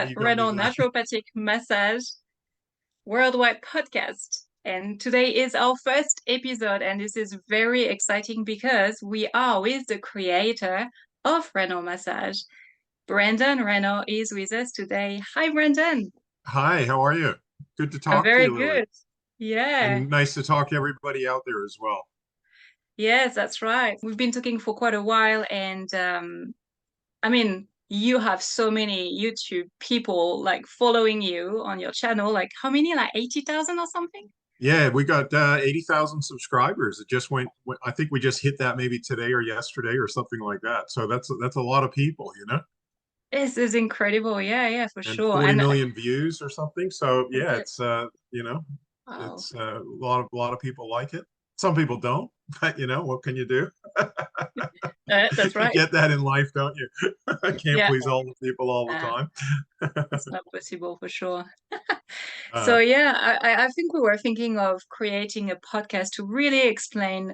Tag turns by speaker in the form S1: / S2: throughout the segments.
S1: You don't need
S2: Raynor
S1: that.
S2: Naturopathic Massage Worldwide podcast. And today is our first episode, and this is very exciting because we are with the creator of Raynor Massage. Brandon Raynor is with us today. Hi, Brandon.
S1: Hi, how are you? Good to
S2: I'm
S1: talk to
S2: very
S1: you, Lily.
S2: good. Yeah.
S1: And nice to talk to everybody out there as well.
S2: Yes, that's right. We've been talking for quite a while, and I mean, you have so many YouTube people like following you on your channel. Like how many? Like 80,000 or something?
S1: Yeah, we got 80,000 subscribers. It just I think we just hit that maybe today or yesterday or something like that. So that's a lot of people, you know,
S2: This is incredible. Yeah, yeah, for
S1: and
S2: sure.
S1: 40
S2: And
S1: million views or something. So
S2: is
S1: yeah,
S2: it?
S1: it's
S2: Wow.
S1: a lot of people like it. Some people don't, but what can you do?
S2: That's
S1: You
S2: right.
S1: get that in life, don't you? I can't
S2: Yeah,
S1: please all the people all the
S2: uh,
S1: time.
S2: it's not possible for sure. So
S1: Uh,
S2: yeah, I think we were thinking of creating a podcast to really explain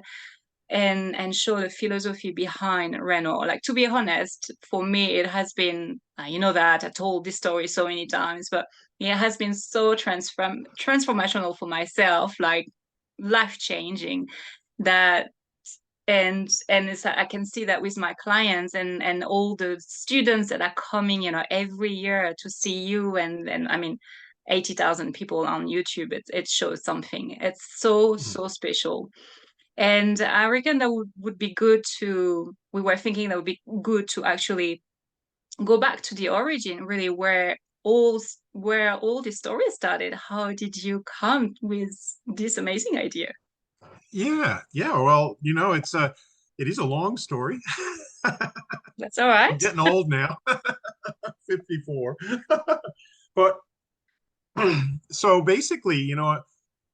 S2: and show the philosophy behind Renault. Like to be honest, for me, it has been you know that I told this story so many times, but it has been so transformational for myself, like life changing. That and it's, I can see that with my clients and all the students that are coming, every year to see you and I mean. 80,000 people on YouTube, it shows something. It's so special. And I reckon that would be good we were thinking that would be good to actually go back to the origin, really, where all the story started. How did you come with this amazing idea?
S1: Yeah, yeah. Well, it is a long story.
S2: That's all
S1: I'm
S2: right.
S1: getting old now, 54. But so basically,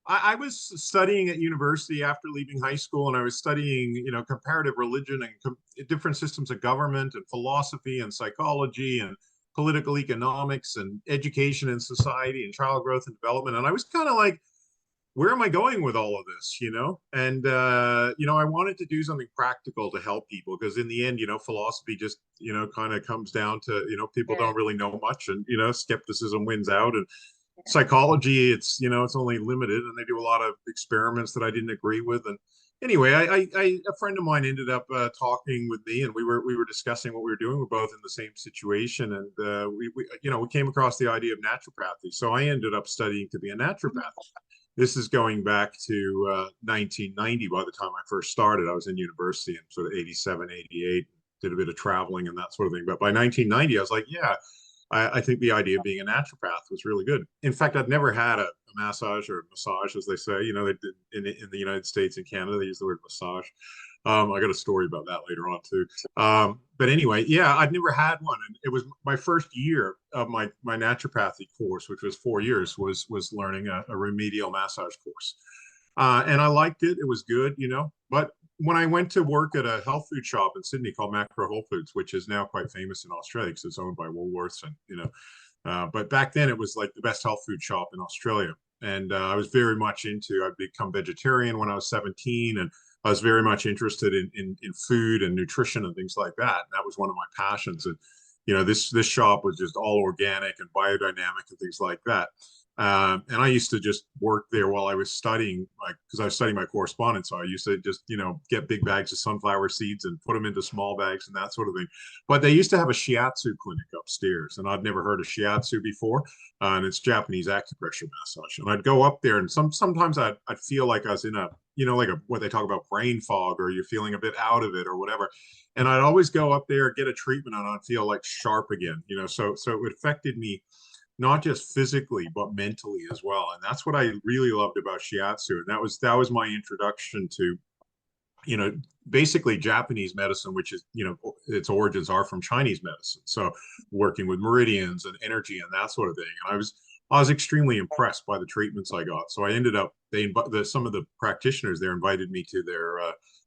S1: I was studying at university after leaving high school, and I was studying, comparative religion and different systems of government and philosophy and psychology and political economics and education and society and child growth and development. And I was kind of like, where am I going with all of this, And I wanted to do something practical to help people because in the end, philosophy just, kind of comes down to, people
S2: Yeah,
S1: don't really know much and, skepticism wins out. And psychology, it's only limited and they do a lot of experiments that I didn't agree with. And anyway, a friend of mine ended up talking with me and we were discussing what we were doing. We're both in the same situation. And we came across the idea of naturopathy. So I ended up studying to be a naturopath. This is going back to 1990. By the time I first started, I was in university in sort of 87, 88, did a bit of traveling and that sort of thing. But by 1990, I was like, yeah, I think the idea of being a naturopath was really good. In fact, I'd never had a massage or a massage, as they say. They did in the United States and Canada, they use the word massage. I got a story about that later on too. But anyway, yeah, I'd never had one, and it was my first year of my naturopathy course, which was 4 years, was learning a remedial massage course, and I liked it. It was good, But when I went to work at a health food shop in Sydney called Macro Whole Foods, which is now quite famous in Australia because it's owned by Woolworths, and but back then it was like the best health food shop in Australia. And I was very much I'd become vegetarian when I was 17, and I was very much interested in food and nutrition and things like that. And that was one of my passions. And this shop was just all organic and biodynamic and things like that. And I used to just work there while I was studying, like because I was studying my correspondence. So I used to just get big bags of sunflower seeds and put them into small bags and that sort of thing. But they used to have a Shiatsu clinic upstairs, and I'd never heard of Shiatsu before. And it's Japanese acupressure massage. And I'd go up there, and sometimes I'd feel like I was in like what they talk about brain fog, or you're feeling a bit out of it or whatever. And I'd always go up there, get a treatment, and I'd feel like sharp again. So it affected me not just physically but mentally as well. And that's what I really loved about Shiatsu. And that was my introduction to you know basically Japanese medicine, which is its origins are from Chinese medicine. So working with meridians and energy and that sort of thing. And I was extremely impressed by the treatments I got. So I ended up some of the practitioners there invited me to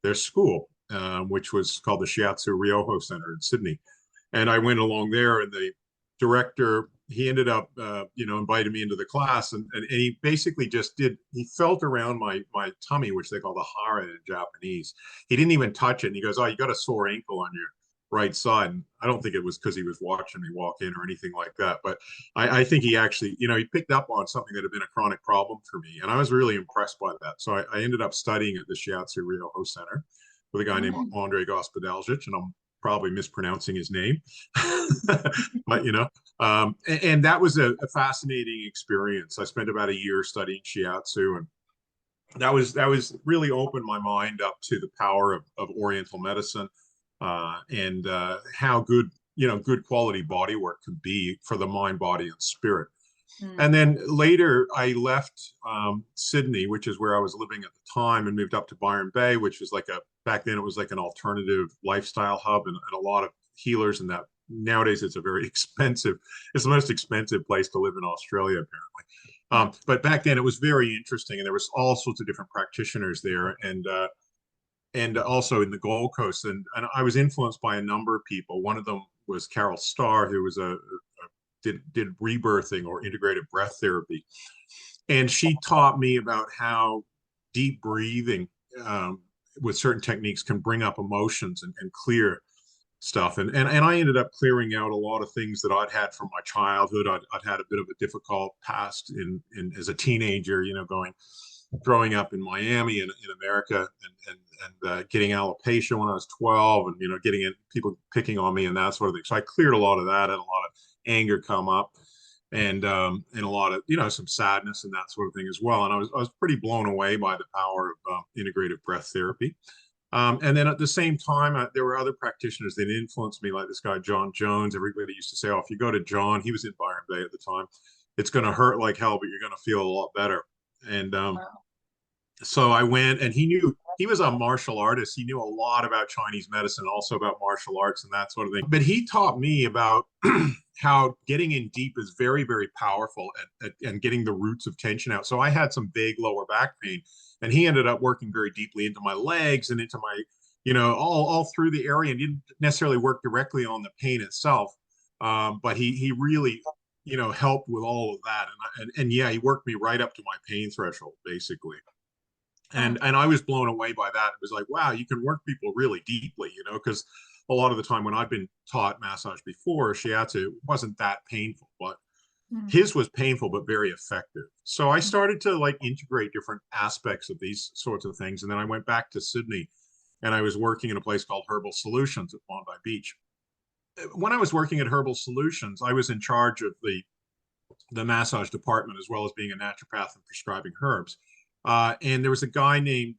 S1: their school, which was called the Shiatsu Ryoho Center in Sydney. And I went along there, and the director, he ended up invited me into the class, and he basically he felt around my tummy, which they call the hara in Japanese. He didn't even touch it, and he goes, "Oh, you got a sore ankle on your right side. And I don't think it was because he was watching me walk in or anything like that, but I think he actually, he picked up on something that had been a chronic problem for me. And I was really impressed by that. So I ended up studying at the Shiatsu Ryoho Center with a guy named
S2: Mm.
S1: Andre Gospodaljic, and I'm probably mispronouncing his name, but and that was a fascinating experience. I spent about a year studying Shiatsu, and that was really opened my mind up to the power of Oriental medicine, and how good quality body work can be for the mind, body, and spirit.
S2: Mm.
S1: And then later, I left Sydney, which is where I was living at the time, and moved up to Byron Bay, which was back then it was like an alternative lifestyle hub, and a lot of healers. And that nowadays it's a very expensive, it's the most expensive place to live in Australia, apparently. But back then it was very interesting, and there was all sorts of different practitioners there, and also in the Gold Coast. And I was influenced by a number of people. One of them was Carol Starr, who was did rebirthing or integrated breath therapy. And she taught me about how deep breathing, with certain techniques, can bring up emotions and clear stuff. And I ended up clearing out a lot of things that I'd had from my childhood. I'd had a bit of a difficult past in as a teenager, growing up in Miami in America, and getting alopecia when I was 12, and getting people picking on me and that sort of thing. So I cleared a lot of that, and a lot of anger come up, and a lot of some sadness and that sort of thing as well. And I was pretty blown away by the power of integrative breath therapy. And then at the same time, there were other practitioners that influenced me, like this guy John Jones. Everybody used to say, "Oh, if you go to John," he was in Byron Bay at the time, "it's going to hurt like hell, but you're going to feel a lot better." And
S2: Wow.
S1: so I went, and he was a martial artist. He knew a lot about Chinese medicine, also about martial arts and that sort of thing. But he taught me about how getting in deep is very, very powerful and getting the roots of tension out. So I had some vague lower back pain, and he ended up working very deeply into my legs and into my, all through the area, and didn't necessarily work directly on the pain itself. But he really, helped with all of that. And yeah, he worked me right up to my pain threshold, basically.
S2: Oh.
S1: And I was blown away by that. It was like, wow, you can work people really deeply, because a lot of the time when I've been taught massage before, shiatsu wasn't that painful, but
S2: Mm.
S1: his was painful but very effective. So I started to integrate different aspects of these sorts of things. And then I went back to Sydney, and I was working in a place called Herbal Solutions at Bondi Beach. When I was working at Herbal Solutions, I was in charge of the massage department, as well as being a naturopath and prescribing herbs. And there was a guy named,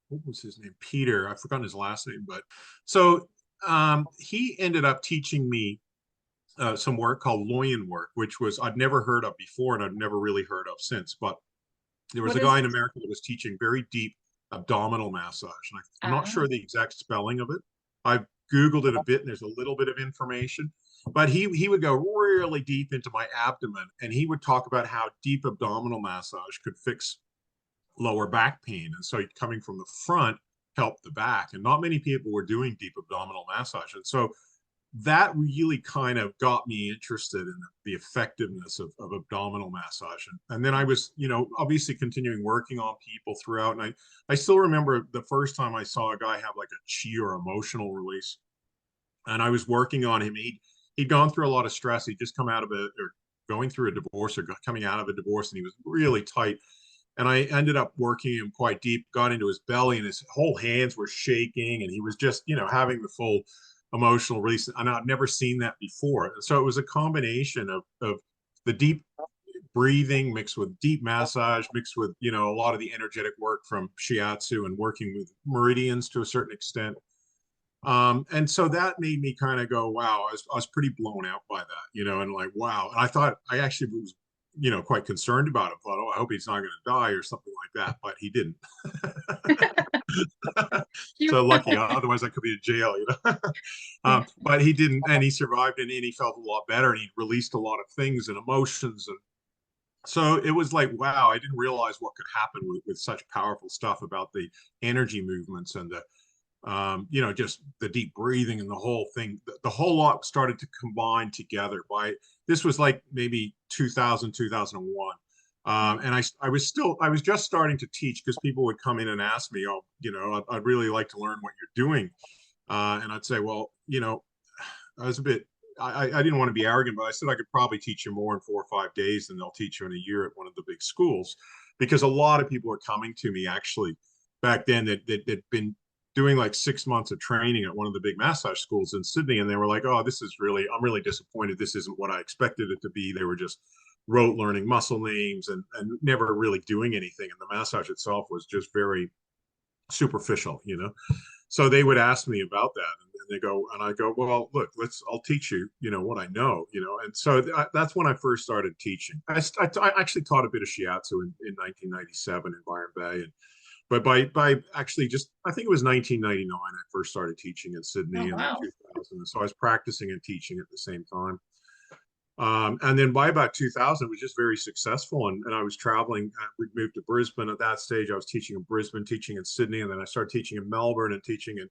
S1: what was his name? Peter. I've forgotten his last name, but so he ended up teaching me some work called loin work, which I'd never heard of before, and I've never really heard of since. But there was
S2: What
S1: a
S2: is
S1: guy in
S2: it?
S1: America that was teaching very deep abdominal massage. And I'm not
S2: Ah.
S1: sure the exact spelling of it. I've Googled it a bit, and there's a little bit of information. But he would go really deep into my abdomen, and he would talk about how deep abdominal massage could fix lower back pain. And so coming from the front helped the back. And not many people were doing deep abdominal massage. And so that really kind of got me interested in the effectiveness of abdominal massage. And then I was, obviously continuing working on people throughout. And I still remember the first time I saw a guy have like a chi or emotional release. And I was working on him. He'd gone through a lot of stress. He'd just come out of or going through a divorce, or coming out of a divorce, and he was really tight. And I ended up working him quite deep, got into his belly, and his whole hands were shaking, and he was just, having the full emotional release. And I'd never seen that before. So it was a combination of the deep breathing mixed with deep massage, mixed with, a lot of the energetic work from shiatsu and working with meridians to a certain extent. And so that made me kind of go, wow, I was pretty blown out by that, and like, wow. And I thought, I actually was, quite concerned about him. Thought, oh, I hope he's not going to die or something like that. But he didn't.
S2: You.
S1: So lucky, otherwise I could be in jail,
S2: Yeah.
S1: But he didn't, and he survived, and he felt a lot better, and he released a lot of things and emotions. And so it was like, wow, I didn't realize what could happen with such powerful stuff about the energy movements and the just the deep breathing and the whole thing. The whole lot started to combine together. This was like maybe 2000, 2001. And I was just starting to teach, because people would come in and ask me, oh, I'd really like to learn what you're doing. And I'd say, well, I was a bit, I didn't want to be arrogant, but I said I could probably teach you more in 4 or 5 days than they'll teach you in a year at one of the big schools, because a lot of people are coming to me actually back then that been doing like 6 months of training at one of the big massage schools in Sydney, and they were like, "Oh, I'm really disappointed. This isn't what I expected it to be." They were just rote learning muscle names and never really doing anything, and the massage itself was just very superficial, So they would ask me about that, and they go, and I go, well, look, I'll teach you, what I know, and so that's when I first started teaching. I actually taught a bit of Shiatsu in 1997 in Byron Bay, but by actually just, I think it was 1999, I first started teaching in
S2: Oh,
S1: Sydney, and then
S2: wow.
S1: 2000, so I was practicing and teaching at the same time. And then by about 2000, it was just very successful. And I was traveling. We'd moved to Brisbane at that stage. I was teaching in Brisbane, teaching in Sydney, and then I started teaching in Melbourne and teaching in,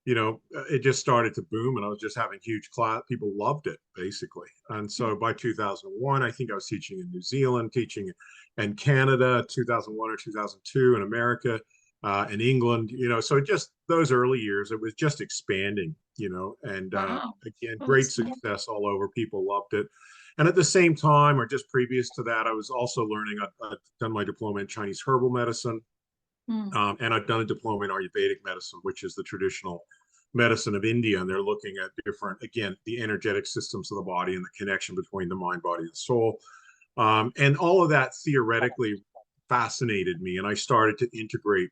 S1: it just started to boom. And I was just having huge class. People loved it, basically. And so by 2001, I think I was teaching in New Zealand, teaching in Canada, 2001 or 2002 in America, in England, so just those early years, it was just expanding, and
S2: Wow.
S1: again,
S2: Oh,
S1: great
S2: that's nice.
S1: success all over. People loved it. And at the same time, or just previous to that, I was also learning. I'd done my diploma in Chinese herbal medicine,
S2: Mm.
S1: and I've done a diploma in Ayurvedic medicine, which is the traditional medicine of India. And they're looking at different, again, the energetic systems of the body and the connection between the mind, body, and soul. And all of that theoretically fascinated me. And I started to integrate,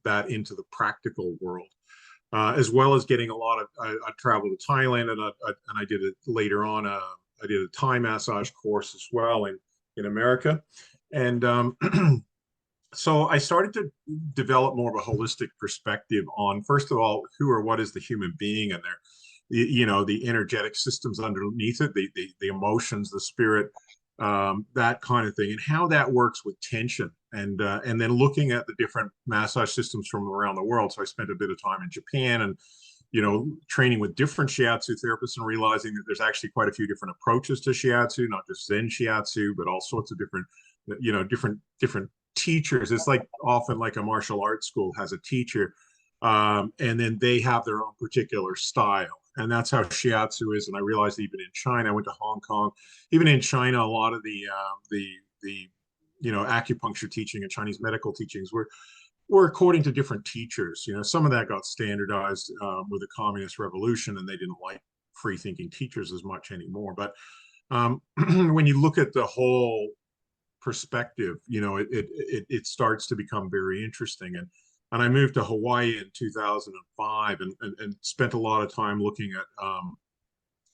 S1: that into the practical world. As well as getting a lot of, I traveled to Thailand, and I did it later on. I did a Thai massage course as well in America, and so I started to develop more of a holistic perspective on, first of all, who or what is the human being, and their, the energetic systems underneath it, the emotions, the spirit, that kind of thing, and how that works with tension, and then looking at the different massage systems from around the world. So I spent a bit of time in Japan, and training with different Shiatsu therapists, and realizing that there's actually quite a few different approaches to Shiatsu, not just Zen Shiatsu, but all sorts of different, different teachers. It's like often like a martial arts school has a teacher, and then they have their own particular style. And that's how Shiatsu is. And I realized even in China, I went to Hong Kong, even in China, a lot of the acupuncture teaching and Chinese medical teachings were according to different teachers. Some of that got standardized with the communist revolution, and they didn't like free thinking teachers as much anymore. But when you look at the whole perspective, it starts to become very interesting. And I moved to Hawaii in 2005, and spent a lot of time looking at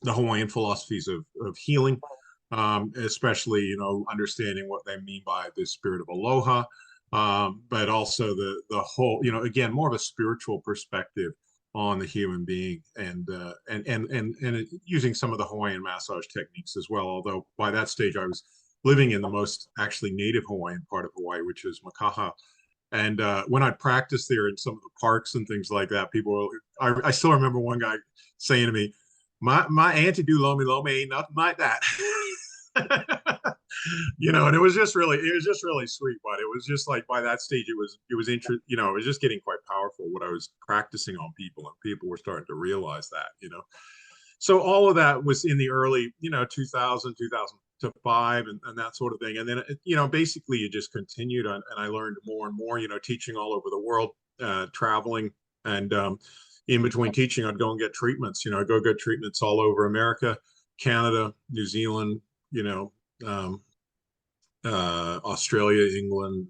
S1: the Hawaiian philosophies of healing, especially, understanding what they mean by the spirit of aloha, but also the whole, again, more of a spiritual perspective on the human being, and using some of the Hawaiian massage techniques as well. Although by that stage I was living in the most actually native Hawaiian part of Hawaii, which is Makaha. And when I practiced there in some of the parks and things like that, I still remember one guy saying to me, my auntie do lomi lomi ain't nothing like that. And it was just really sweet. But it was just like, by that stage, it was it was just getting quite powerful what I was practicing on people, and people were starting to realize that. So all of that was in the early, 2000, 2005, and that sort of thing. And then, basically it just continued on, and I learned more and more, teaching all over the world, traveling, and in between teaching, I'd go and get treatments. I'd go get treatments all over America, Canada, New Zealand, you know, um, Australia, England,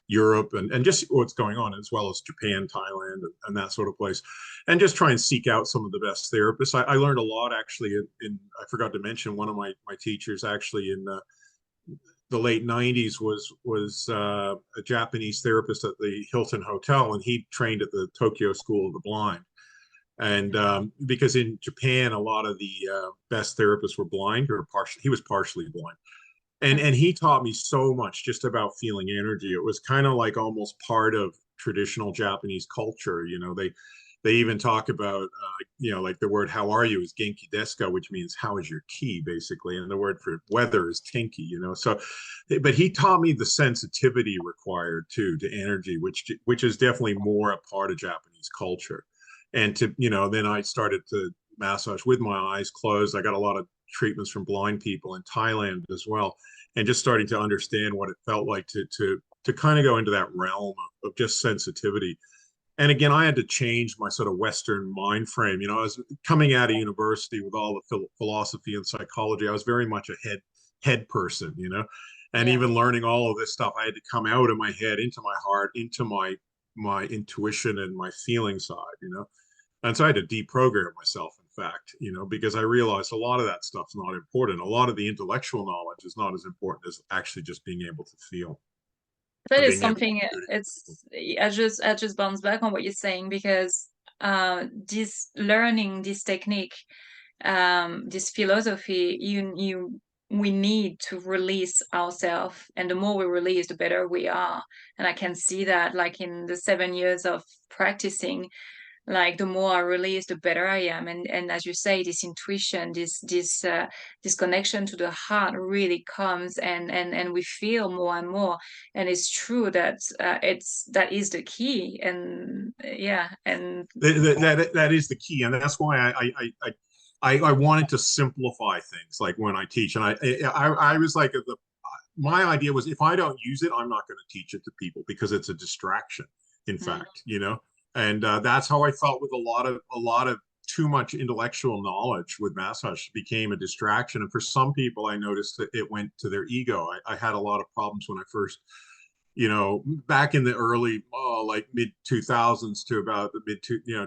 S1: Europe, and just what's going on, as well as Japan, Thailand, and that sort of place, and just try and seek out some of the best therapists. I learned a lot actually I forgot to mention, one of my teachers actually in the late 90s was a Japanese therapist at the Hilton Hotel, and he trained at the Tokyo School of the Blind. And because in Japan, a lot of the best therapists were blind, or partially, he was partially blind, and he taught me so much just about feeling energy. It was kind of like almost part of traditional Japanese culture. They even talk about like the word "how are you" is genki desu ka, which means how is your ki, basically, and the word for weather is tenki. So, but he taught me the sensitivity required too to energy, which is definitely more a part of Japanese culture. And to, then I started to massage with my eyes closed. I got a lot of treatments from blind people in Thailand as well, and just starting to understand what it felt like to kind of go into that realm of just sensitivity. And again, I had to change my sort of Western mind frame. I was coming out of university with all the philosophy and psychology. I was very much a head person, and
S2: Yeah.
S1: even learning all of this stuff, I had to come out of my head into my heart, into my intuition and my feeling side. And so I had to deprogram myself, in fact, because I realized a lot of that stuff's not important. A lot of the intellectual knowledge is not as important as actually just being able to feel
S2: That
S1: and
S2: is
S1: being able
S2: something,
S1: to.
S2: it's I just bounce back on what you're saying, because this learning, this technique, this philosophy, we need to release ourselves, and the more we release, the better we are. And I can see that, like, in the 7 years of practicing, like, the more I release, the better I am. And as you say, this intuition, this connection to the heart really comes, and we feel more and more. And it's true that that is the key. And yeah. And
S1: That is the key, and that's why I wanted to simplify things, like when I teach, and I was like, my idea was, if I don't use it, I'm not going to teach it to people because it's a distraction, in
S2: mm,
S1: fact, and that's how I felt with a lot of too much intellectual knowledge with massage became a distraction. And for some people, I noticed that it went to their ego. I had a lot of problems when I first, back in the early, like mid 2000s to about the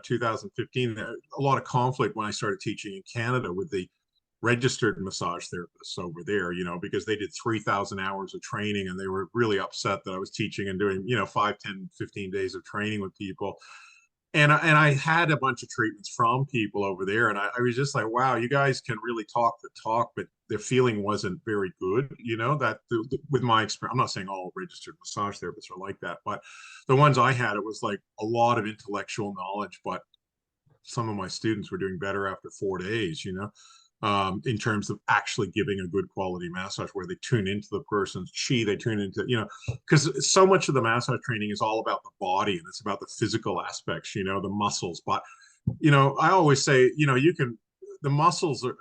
S1: 2015, a lot of conflict when I started teaching in Canada with the registered massage therapists over there, because they did 3,000 hours of training, and they were really upset that I was teaching and doing, 5, 10, 15 days of training with people. And I had a bunch of treatments from people over there, and I was just like, wow, you guys can really talk the talk, but their feeling wasn't very good. That with my experience, I'm not saying all registered massage therapists are like that, but the ones I had, it was like a lot of intellectual knowledge, but some of my students were doing better after 4 days, in terms of actually giving a good quality massage where they tune into the person's chi, they tune into, because so much of the massage training is all about the body, and it's about the physical aspects, the muscles. But, I always say, the muscles are,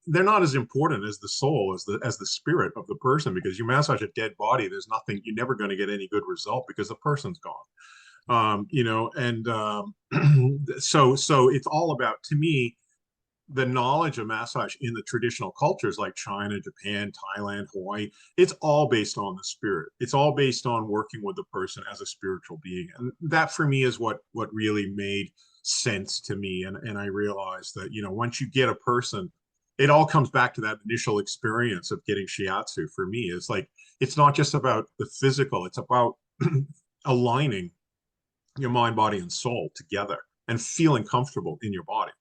S1: they're not as important as the soul, as the spirit of the person, because you massage a dead body, there's nothing, you're never going to get any good result because the person's gone. And so it's all about, to me, the knowledge of massage in the traditional cultures like China, Japan, Thailand, Hawaii. It's all based on the spirit. It's all based on working with the person as a spiritual being, and that for me is what really made sense to me. And I realized that, once you get a person, it all comes back to that initial experience of getting shiatsu. For me, it's like, it's not just about the physical, it's about aligning your mind, body, and soul together and feeling comfortable in your body,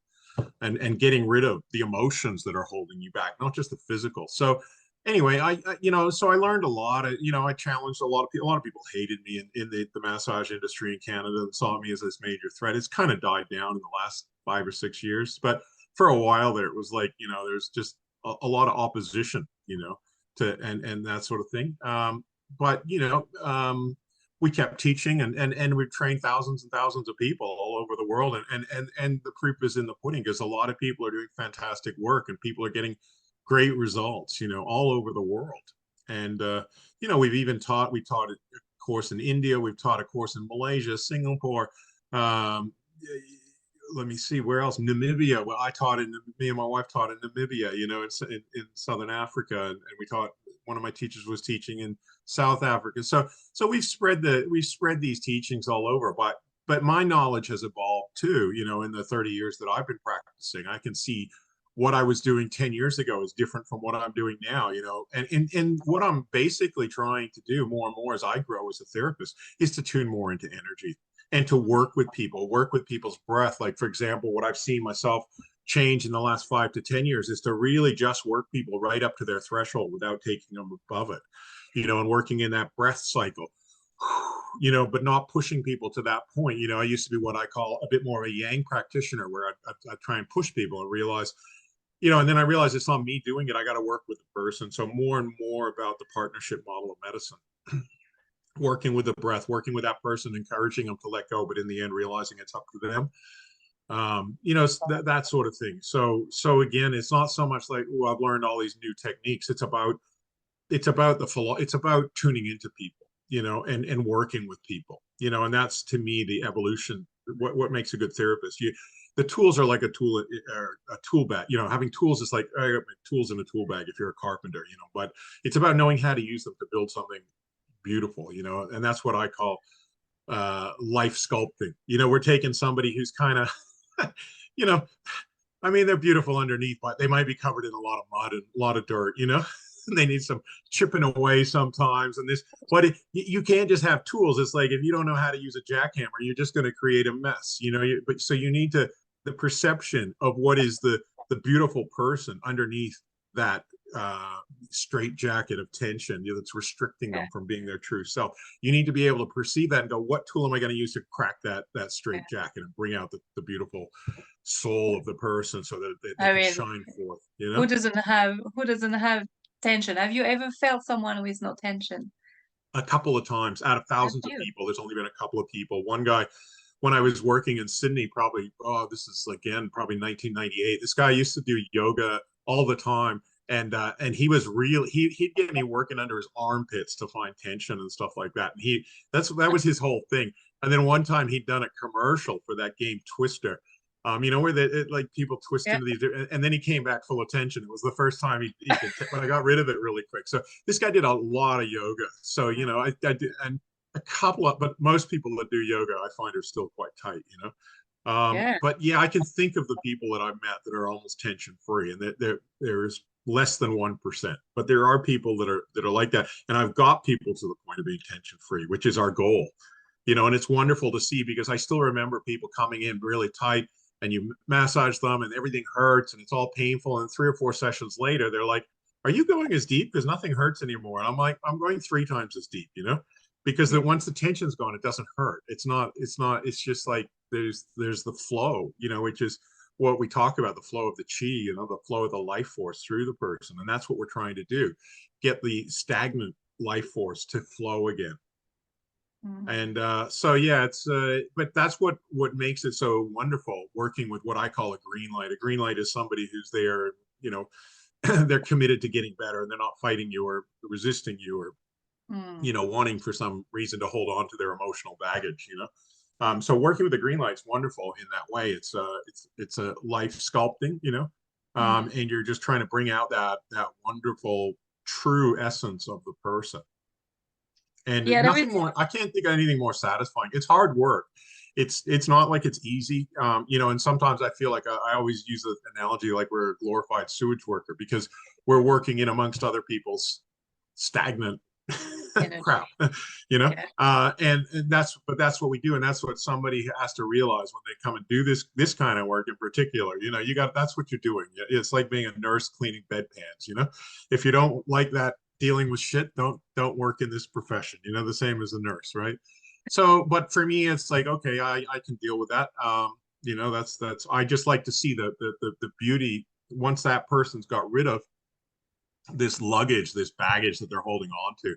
S1: and getting rid of the emotions that are holding you back, not just the physical. So anyway, so I learned a lot. I challenged a lot of people. A lot of people hated me in the massage industry in Canada and saw me as this major threat. It's kind of died down in the last 5 or 6 years, but for a while there, it was like, there's just a lot of opposition, to and that sort of thing. But we kept teaching, and we've trained thousands and thousands of people all over the world, and the proof is in the pudding, because a lot of people are doing fantastic work, and people are getting great results, all over the world. And we taught a course in India, we've taught a course in Malaysia, Singapore, um, let me see where else, Namibia. Well, me and my wife taught in Namibia, in Southern Africa, and we taught, one of my teachers was teaching in South Africa. So we've spread these teachings all over, but my knowledge has evolved too, in the 30 years that I've been practicing. I can see what I was doing 10 years ago is different from what I'm doing now, and what I'm basically trying to do more and more as I grow as a therapist is to tune more into energy, and to work with people's breath. Like, for example, what I've seen myself change in the last 5 to 10 years is to really just work people right up to their threshold without taking them above it, and working in that breath cycle, but not pushing people to that point. I used to be what I call a bit more of a yang practitioner, where I try and push people and realize, and then I realize it's not me doing it. I got to work with the person. So more and more about the partnership model of medicine, working with the breath, working with that person, encouraging them to let go, but in the end, realizing it's up to them. You know, that sort of thing. So again, it's not so much like, oh, I've learned all these new techniques. It's about it's about tuning into people, you know, and working with people, you know, and that's to me the evolution. What makes a good therapist? The tools are like a tool, or a tool bag. You know, having tools is like, I got my tools in a tool bag if you're a carpenter, you know. But it's about knowing how to use them to build something beautiful, you know, and that's what I call life sculpting. You know, we're taking somebody who's kind of, you know, I mean, they're beautiful underneath, but they might be covered in a lot of mud and a lot of dirt, you know. And they need some chipping away sometimes. And this, but you can't just have tools. It's like if you don't know how to use a jackhammer, you're just going to create a mess, you know. But so you need to the perception of what is the beautiful person underneath that straight jacket of tension, you know, that's restricting
S2: Yeah,
S1: them from being their true self. You need to be able to perceive that and go, what tool am I going to use to crack that
S2: yeah.
S1: straight jacket and bring out the beautiful soul of the person so that they
S2: I
S1: can
S2: mean,
S1: shine forth, you know.
S2: who doesn't have tension? Have you ever felt someone with no tension?
S1: A couple of times out of
S2: Have
S1: thousands of
S2: you?
S1: people, there's only been a couple of people. One guy, when I was working in Sydney, probably, oh, this is again probably 1998. This guy used to do yoga all the time, and he was real. He'd get me working under his armpits to find tension and stuff like that. And that was his whole thing. And then one time he'd done a commercial for that game Twister. You know, where like people twist
S2: Yeah,
S1: into these, and then he came back full of tension. It was the first time he could, but I got rid of it really quick. So this guy did a lot of yoga. So, you know, I did, and a couple of, but most people that do yoga, I find are still quite tight, you know.
S2: yeah,
S1: But yeah, I can think of the people that I've met that are almost tension free, and there's less than 1%. But there are people that are like that, and I've got people to the point of being tension free, which is our goal, you know. And it's wonderful to see because I still remember people coming in really tight, and you massage them, and everything hurts, and it's all painful. And 3 or 4 sessions later, they're like, "Are you going as deep? Because nothing hurts anymore." And I'm like, "I'm going 3 times as deep," you know, because
S2: yeah.
S1: that once the tension's gone, it doesn't hurt. It's just like there's the flow, you know, which is what we talk about, the flow of the chi, you know, the flow of the life force through the person. And that's what we're trying to do, get the stagnant life force to flow again.
S2: Mm.
S1: And so yeah, it's but that's what makes it so wonderful working with what I call a green light. A green light is somebody who's there, you know, they're committed to getting better, and they're not fighting you or resisting you or,
S2: Mm.
S1: you know, wanting for some reason to hold on to their emotional baggage, you know. So working with the green light's wonderful in that way. It's a life sculpting, you know,
S2: Mm.
S1: and you're just trying to bring out that wonderful true essence of the person. And
S2: Yeah, there is.
S1: nothing more, I can't think of anything more satisfying. It's hard work. It's not like it's easy, you know. And sometimes I feel like I always use the analogy like we're a glorified sewage worker because we're working in amongst other people's stagnant crap,
S2: Energy.
S1: you know.
S2: Yeah.
S1: And that's what we do, and that's what somebody has to realize when they come and do this kind of work in particular. You know, that's what you're doing. It's like being a nurse cleaning bedpans. You know, if you don't like that dealing with shit, don't work in this profession. You know, the same as a nurse, right? So, but for me, it's like, okay, I can deal with that. You know, that's I just like to see the beauty once that person's got rid of this luggage, this baggage that they're holding on to.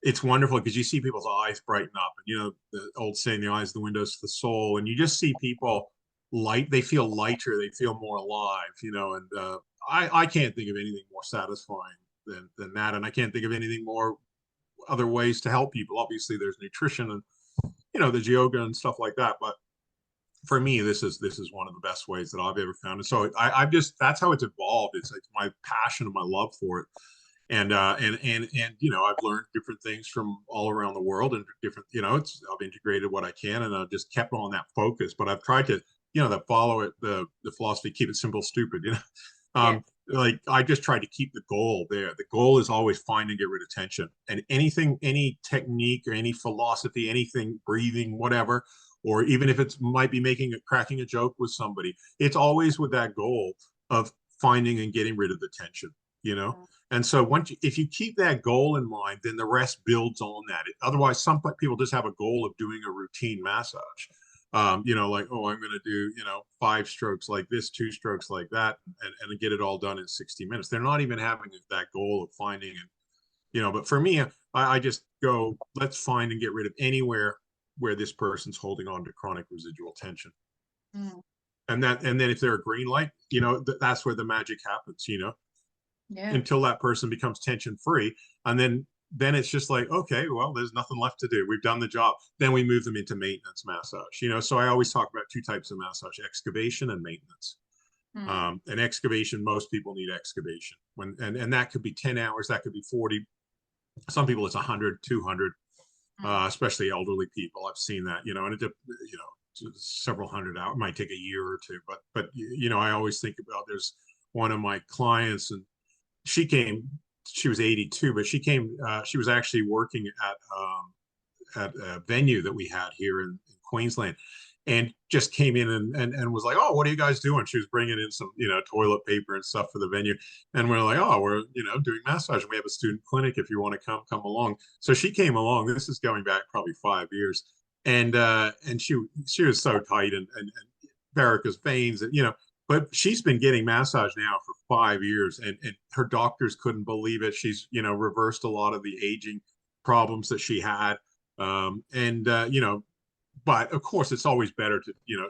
S1: It's wonderful because you see people's eyes brighten up, and you know the old saying, "The eyes, the windows to the soul," and you just see people light. They feel lighter. They feel more alive. You know, and I can't think of anything more satisfying than that, and I can't think of anything more other ways to help people. Obviously, there's nutrition and, you know, there's yoga and stuff like that, but for me, this is one of the best ways that I've ever found. And so I've just that's how it's evolved. It's my passion and my love for it. And you know, I've learned different things from all around the world and different, you know, I've integrated what I can, and I've just kept on that focus. But I've tried to, you know, that follow it, the philosophy, keep it simple, stupid, you know.
S2: Yeah.
S1: Like I just try to keep the goal there. The goal is always find and get rid of tension. And anything, any technique or any philosophy, anything, breathing, whatever, or even if it's might be cracking a joke with somebody, it's always with that goal of finding and getting rid of the tension, you know.
S2: Mm.
S1: And so if you keep that goal in mind, then the rest builds on that. Otherwise, some people just have a goal of doing a routine massage. You know, like, oh, I'm going to do, you know, 5 strokes like this, 2 strokes like that, and get it all done in 60 minutes. They're not even having that goal of finding and, you know, but for me, I just go, let's find and get rid of anywhere where this person's holding on to chronic residual tension.
S2: Mm.
S1: and then if they're a green light, you know, that's where the magic happens, you know,
S2: Yeah.
S1: until that person becomes tension free. And then it's just like, okay, well, there's nothing left to do. We've done the job. Then we move them into maintenance massage, you know. So I always talk about two types of massage: excavation and maintenance.
S2: Mm.
S1: And excavation, most people need excavation and that could be 10 hours, that could be 40. Some people it's 100, 200,
S2: Mm.
S1: especially elderly people. I've seen that, you know, and you know, several hundred hours. It might take a year or two, but you know, I always think about, there's one of my clients, and she came, she was 82, but she came, she was actually working at a venue that we had here in Queensland, and just came in and was like, oh, what are you guys doing? She was bringing in some, you know, toilet paper and stuff for the venue. And we're like, oh, we're, you know, doing massage. And we have a student clinic. If you want to come along. So she came along. This is going back probably 5 years. And she was so tight and varicose veins, and, you know, but she's been getting massage now for 5 years, and her doctors couldn't believe it. She's, you know, reversed a lot of the aging problems that she had. You know, but of course it's always better to, you know,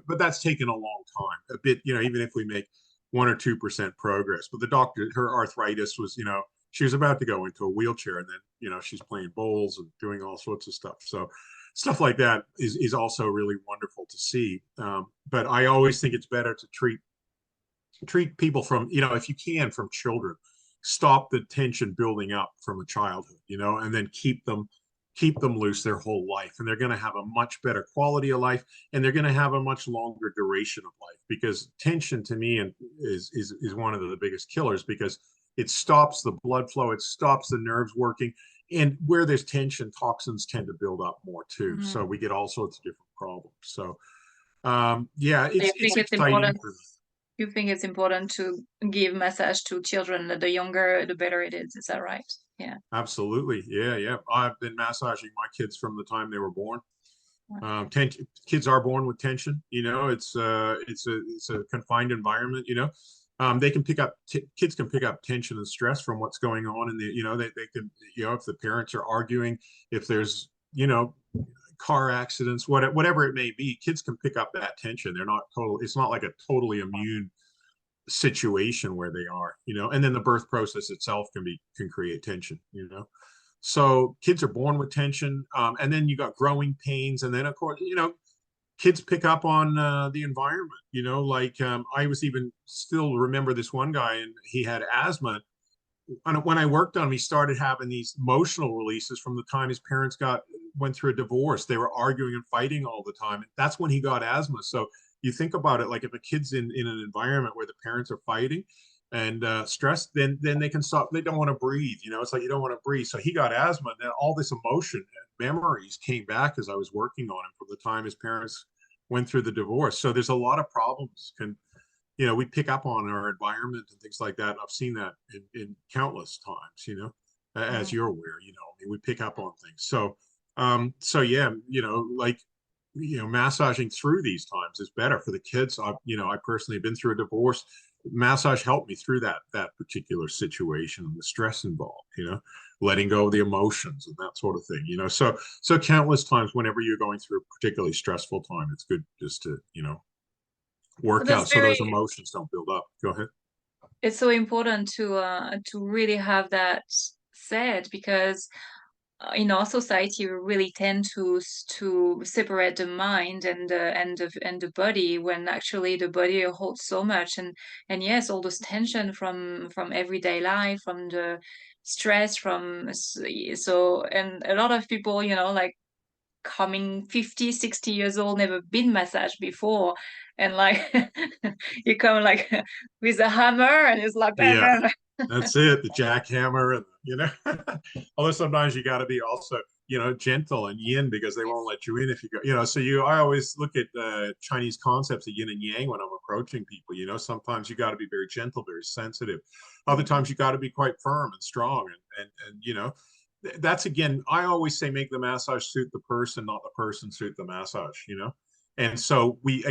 S1: but that's taken a long time, a bit, you know, even if we make 1 or 2% progress. But the doctor, her arthritis was, you know, she was about to go into a wheelchair, and then, you know, she's playing bowls and doing all sorts of stuff. So stuff like that is also really wonderful to see. But I always think it's better to treat people from, you know, if you can, from children. Stop the tension building up from a childhood, you know, and then keep them loose their whole life, and they're going to have a much better quality of life, and they're going to have a much longer duration of life, because tension to me is one of the biggest killers, because it stops the blood flow, it stops the nerves working, and where there's tension, toxins tend to build up more too,
S2: Mm.
S1: so we get all sorts of different problems. So yeah,
S2: So you
S1: it's
S2: think it's
S1: exciting.
S2: important? You think it's important to give massage to children? The younger, the better it is. Is that right? Yeah.
S1: Absolutely. Yeah, yeah. I've been massaging my kids from the time they were born. Kids are born with tension. You know, it's a confined environment. You know, they can pick up kids can pick up tension and stress from what's going on, and you know, they can, you know, if the parents are arguing, if there's, you know, car accidents, whatever it may be, kids can pick up that tension. They're not total. It's not like a totally immune situation where they are, you know, and then the birth process itself can create tension, you know. So kids are born with tension, and then you got growing pains, and then of course, you know, kids pick up on the environment, you know, like I was even still remember this one guy, and he had asthma. And when I worked on him, he started having these emotional releases from the time his parents went through a divorce. They were arguing and fighting all the time. That's when he got asthma. So you think about it, like if a kid's in an environment where the parents are fighting and stressed, then they can stop. They don't want to breathe. You know, it's like you don't want to breathe. So he got asthma, and then all this emotion and memories came back as I was working on him from the time his parents went through the divorce. So there's a lot of problems can, you know, we pick up on our environment and things like that. And I've seen that in countless times, you know, as
S2: Mm.
S1: you're aware, you know, I mean, we pick up on things. So yeah, you know, like, you know, massaging through these times is better for the kids. You know, I personally have been through a divorce. Massage helped me through that particular situation and the stress involved, you know, letting go of the emotions and that sort of thing, you know. So countless times whenever you're going through a particularly stressful time, it's good just to, you know,
S2: But
S1: work
S2: that's
S1: out so those
S2: very.
S1: emotions don't build up. Go ahead.
S2: It's so important to really have that said, because in our society we really tend to separate the mind and the body, when actually the body holds so much. And yes, all this tension from everyday life, from the stress, so, and a lot of people, you know, like coming 50, 60 years old, never been massaged before, and like you come like with a hammer and it's like bam,
S1: Yeah,
S2: bam.
S1: that's it. The jackhammer, and you know, although sometimes you got to be also, you know, gentle and yin, because they won't let you in if you go, you know. So I always look at Chinese concepts of yin and yang when I'm approaching people. You know, sometimes you got to be very gentle, very sensitive. Other times you got to be quite firm and strong, and you know, that's again, I always say, make the massage suit the person, not the person suit the massage. You know. And so we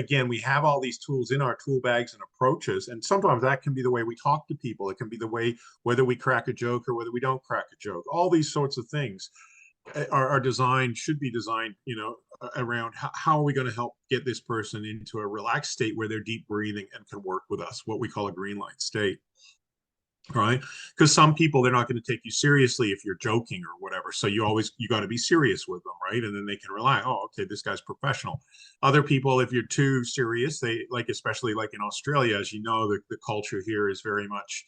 S1: have all these tools in our tool bags and approaches. And sometimes that can be the way we talk to people. It can be the way, whether we crack a joke or whether we don't crack a joke, all these sorts of things. our design should be designed, around how are we going to help get this person into a relaxed state where they're deep breathing and can work with us, what we call a green light state. Right, because some people, they're not going to take you seriously if you're joking or whatever, so you got to be serious with them, right? And then they can rely, oh, okay, this guy's professional. Other people, if you're too serious, they like, especially like in Australia, as you know, the culture here is very much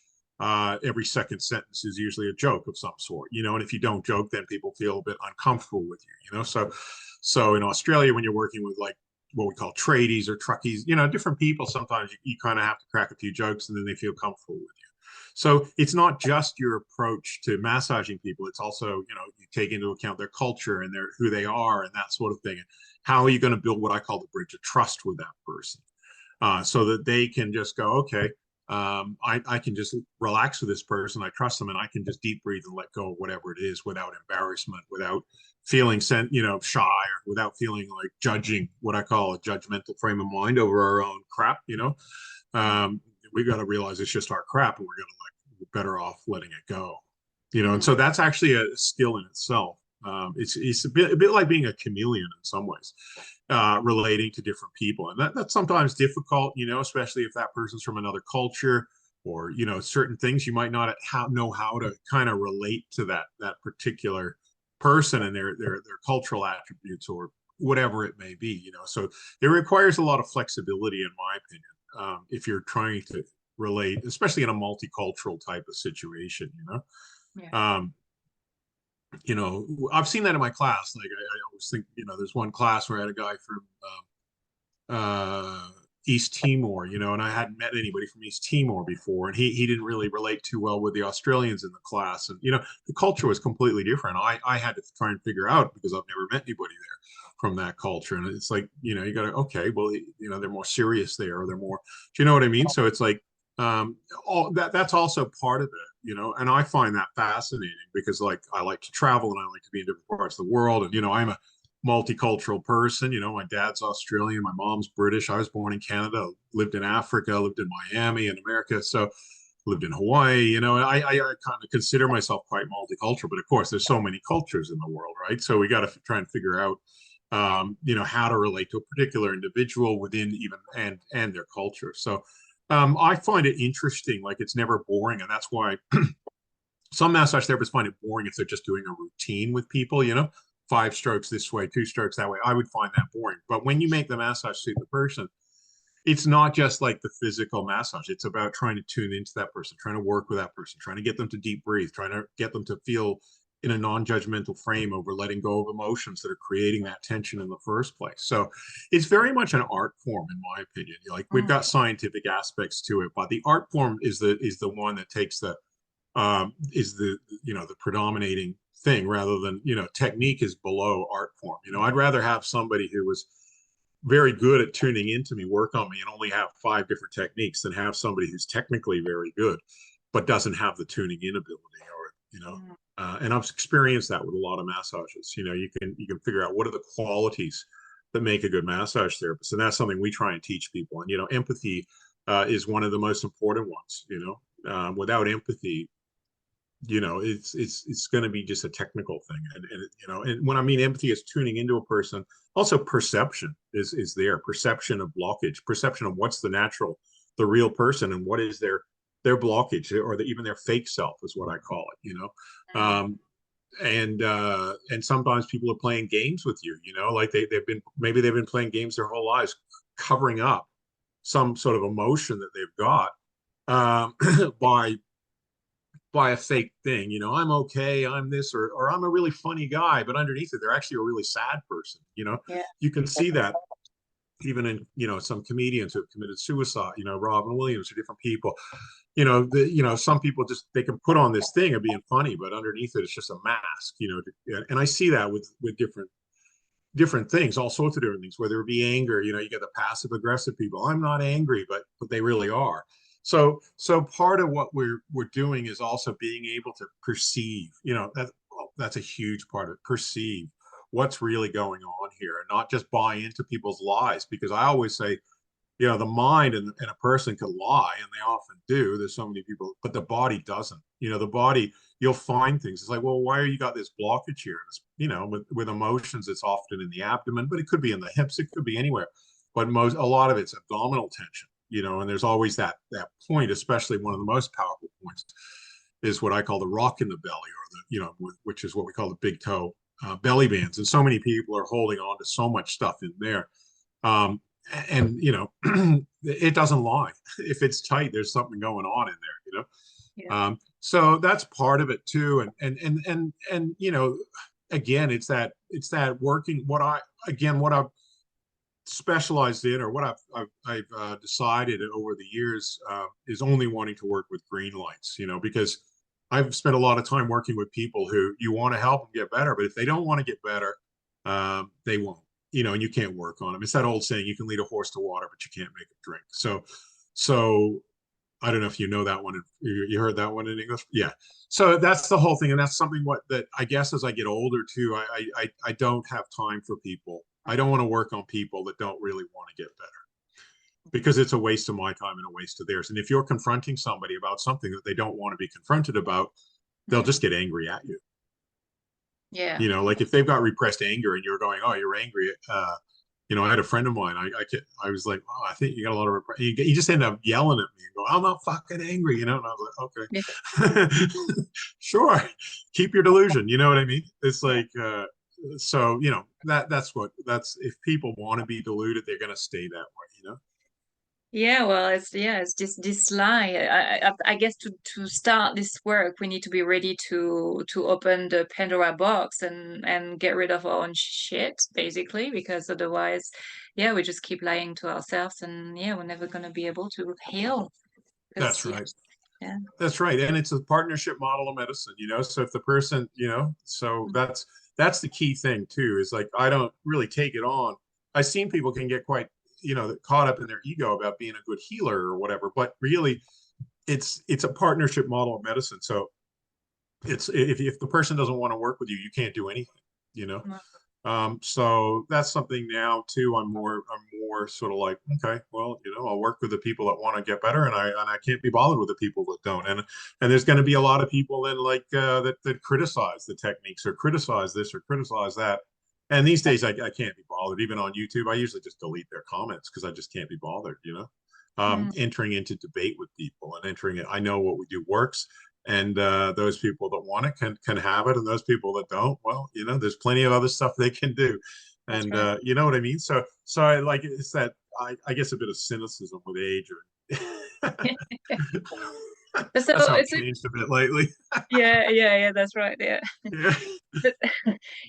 S1: every second sentence is usually a joke of some sort, and if you don't joke, then people feel a bit uncomfortable with you. So in Australia, when you're working with like what we call tradies or truckies, different people, sometimes you kind of have to crack a few jokes and then they feel comfortable with you. So it's not just your approach to massaging people. It's also, you take into account their culture and who they are and that sort of thing. And how are you going to build what I call the bridge of trust with that person, so that they can just go, okay, I can just relax with this person. I trust them, and I can just deep breathe and let go of whatever it is without embarrassment, without feeling shy, or without feeling like judging, what I call a judgmental frame of mind over our own crap. We got to realize it's just our crap, and we're better off letting it go. And so that's actually a skill in itself. It's a bit like being a chameleon in some ways, relating to different people, and that's sometimes difficult, especially if that person's from another culture, or certain things you might not know how to kind of relate to that particular person and their cultural attributes or whatever it may be. So it requires a lot of flexibility, in my opinion, if you're trying to relate, especially in a multicultural type of situation.
S2: Yeah.
S1: I've seen that in my class. Like I always think, there's one class where I had a guy from East Timor, and I hadn't met anybody from East Timor before, and he didn't really relate too well with the Australians in the class, and the culture was completely different. I had to try and figure out, because I've never met anybody there from that culture, and it's like, you got to, okay, well, they're more serious there, or they're more, do you know what I mean? So it's like, all that's also part of it, and I find that fascinating, because like I like to travel and I like to be in different parts of the world, and I'm a multicultural person. My dad's Australian, my mom's British. I was born in Canada, lived in Africa, lived in Miami in America, so lived in Hawaii. And I kind of consider myself quite multicultural, but of course there's so many cultures in the world, right? So we got to try and figure out how to relate to a particular individual within even and their culture. So I find it interesting. Like, it's never boring, and that's why some massage therapists find it boring if they're just doing a routine with people. 5 strokes this way, 2 strokes that way. I would find that boring. But when you make the massage suit the person, it's not just like the physical massage. It's about trying to tune into that person, trying to work with that person, trying to get them to deep breathe, trying to get them to feel in a non-judgmental frame over letting go of emotions that are creating that tension in the first place. So it's very much an art form, in my opinion. Like, we've got scientific aspects to it, but the art form is the one that takes is the predominating thing, rather than, technique is below art form. I'd rather have somebody who was very good at tuning into me work on me and only have 5 different techniques than have somebody who's technically very good but doesn't have the tuning in ability, or and I've experienced that with a lot of massages. You can figure out what are the qualities that make a good massage therapist, and that's something we try and teach people. And empathy is one of the most important ones. Without empathy, it's going to be just a technical thing. And when I mean empathy is tuning into a person, also perception is there. Perception of blockage, perception of what's the real person, and what is their blockage, or even their fake self is what I call it. And sometimes people are playing games with you, like maybe they've been playing games their whole lives, covering up some sort of emotion that they've got, by a fake thing. I'm okay, I'm this, or I'm a really funny guy, but underneath it they're actually a really sad person.
S2: Yeah.
S1: You can see that even in some comedians who have committed suicide, Robin Williams, or different people. Some people just, they can put on this thing of being funny, but underneath it it's just a mask. And I see that with different things, all sorts of different things, whether it be anger. You get the passive aggressive people. I'm not angry, but they really are. So part of what we're doing is also being able to perceive, that's a huge part of it. Perceive what's really going on here, and not just buy into people's lies. Because I always say, the mind and a person could lie, and they often do. There's so many people, but the body doesn't. The body, you'll find things. It's like, well, why are you got this blockage here? It's, with emotions, it's often in the abdomen, but it could be in the hips. It could be anywhere. But a lot of it's abdominal tension, and there's always that point, especially one of the most powerful points is what I call the rock in the belly, or which is what we call the big toe belly bands. And so many people are holding on to so much stuff in there. Um, and it doesn't lie. If it's tight, there's something going on in there.
S2: Yeah.
S1: So that's part of it too. And again, it's that working. What I've specialized in, or what I've decided over the years, is only wanting to work with green lights. Because I've spent a lot of time working with people who you want to help them get better, but if they don't want to get better, they won't. And you can't work on them. It's that old saying, you can lead a horse to water, but you can't make it drink. So I don't know if you know that one. You heard that one in English? Yeah. So that's the whole thing. And that's something that I guess as I get older too, I don't have time for people. I don't want to work on people that don't really want to get better, because it's a waste of my time and a waste of theirs. And if you're confronting somebody about something that they don't want to be confronted about, they'll just get angry at you.
S2: Yeah.
S1: Like if they've got repressed anger and you're going, oh, you're angry. I had a friend of mine. I was like, oh, I think you got a lot of repressed. You just end up yelling at me and go, I'm not fucking angry. And I was like, okay, sure. Keep your delusion. You know what I mean? It's like, so, that's if people want to be deluded, they're going to stay that way.
S2: Yeah, well, it's just this lie. I guess to start this work, we need to be ready to open the Pandora box and get rid of our own shit, basically, because otherwise, yeah, we just keep lying to ourselves, and yeah, we're never gonna be able to heal. Because
S1: That's right.
S2: yeah,
S1: That's right. And it's a partnership model of medicine, so if the person, so that's the key thing too, is like, I don't really take it on. I've seen people can get quite, caught up in their ego about being a good healer or whatever, but really it's a partnership model of medicine. So it's, if the person doesn't want to work with you, you can't do anything, you know.
S2: Mm.
S1: So that's something now too. I'm more sort of like, okay, well, I'll work with the people that want to get better, and I can't be bothered with the people that don't. And there's going to be a lot of people then, like, that criticize the techniques, or criticize this or criticize that. And these days I can't be bothered. Even on YouTube, I usually just delete their comments because I just can't be bothered,
S2: Mm.
S1: entering into debate with people and entering it. I know what we do works, and those people that want it can have it, and those people that don't, well, there's plenty of other stuff they can do.
S2: That's
S1: And
S2: right.
S1: you know what I mean. So I like, it's that, I guess, a bit of cynicism with age, or
S2: So
S1: that's how I've changed a bit lately.
S2: yeah, that's right. Yeah.
S1: Yeah.
S2: But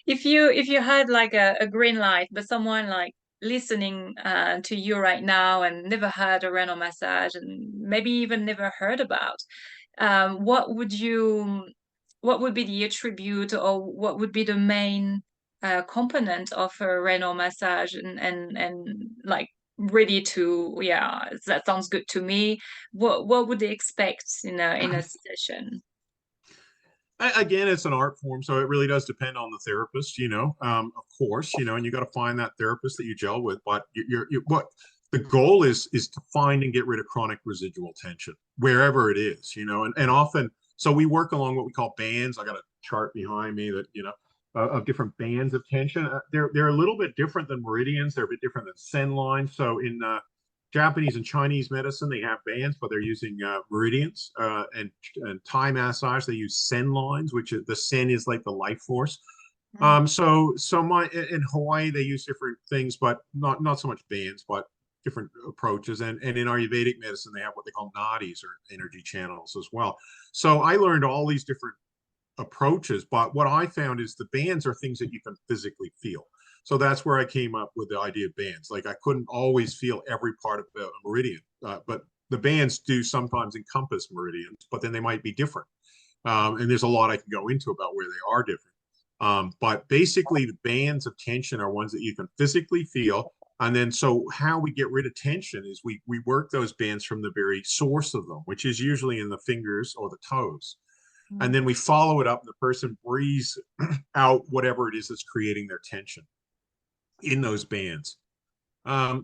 S2: if you had like a green light, but someone like listening to you right now and never had a Raynor massage and maybe even never heard about, what would be the attribute, or what would be the main component of a Raynor massage, and like ready to, yeah, that sounds good to me. What would they expect in a session?
S1: Again, it's an art form, so it really does depend on the therapist, of course, and you got to find that therapist that you gel with. But what the goal is to find and get rid of chronic residual tension wherever it is, and often, so we work along what we call bands. I got a chart behind me that, of different bands of tension. They're a little bit different than meridians. They're a bit different than sen lines. So in Japanese and Chinese medicine, they have bands, but they're using meridians. And Thai massage, they use sen lines, which is, the sen is like the life force.
S2: Mm.
S1: So my in Hawaii, they use different things, but not so much bands, but different approaches. And in Ayurvedic medicine, they have what they call nadis, or energy channels, as well. So I learned all these different approaches, but what I found is the bands are things that you can physically feel. So that's where I came up with the idea of bands. Like, I couldn't always feel every part of a meridian, but the bands do sometimes encompass meridians, but then they might be different. And there's a lot I can go into about where they are different. But basically, the bands of tension are ones that you can physically feel. And then, so how we get rid of tension is we work those bands from the very source of them, which is usually in the fingers or the toes. And
S2: Mm.
S1: then we follow it up, and the person breathes out whatever it is that's creating their tension in those bands.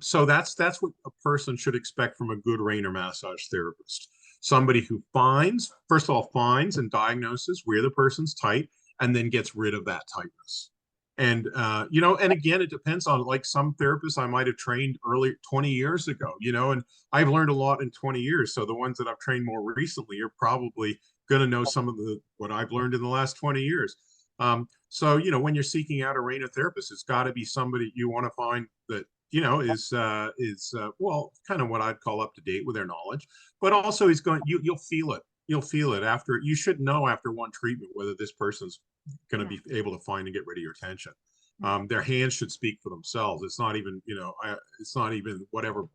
S1: So that's what a person should expect from a good Raynor massage therapist. Somebody who finds, first of all, finds and diagnoses where the person's tight, and then gets rid of that tightness. And and again, it depends on, like, some therapists I might have trained early 20 years ago, and I've learned a lot in 20 years. So the ones that I've trained more recently are probably going to know some of the what I've learned in the last 20 years. So when you're seeking out a Raynor therapist, it's got to be somebody you want to find that is well, kind of what I'd call up to date with their knowledge, but also he's going. You'll feel it. You'll feel it after. You should know after one treatment whether this person's going to be able to find and get rid of your tension. Their hands should speak for themselves. It's not even it's not even whatever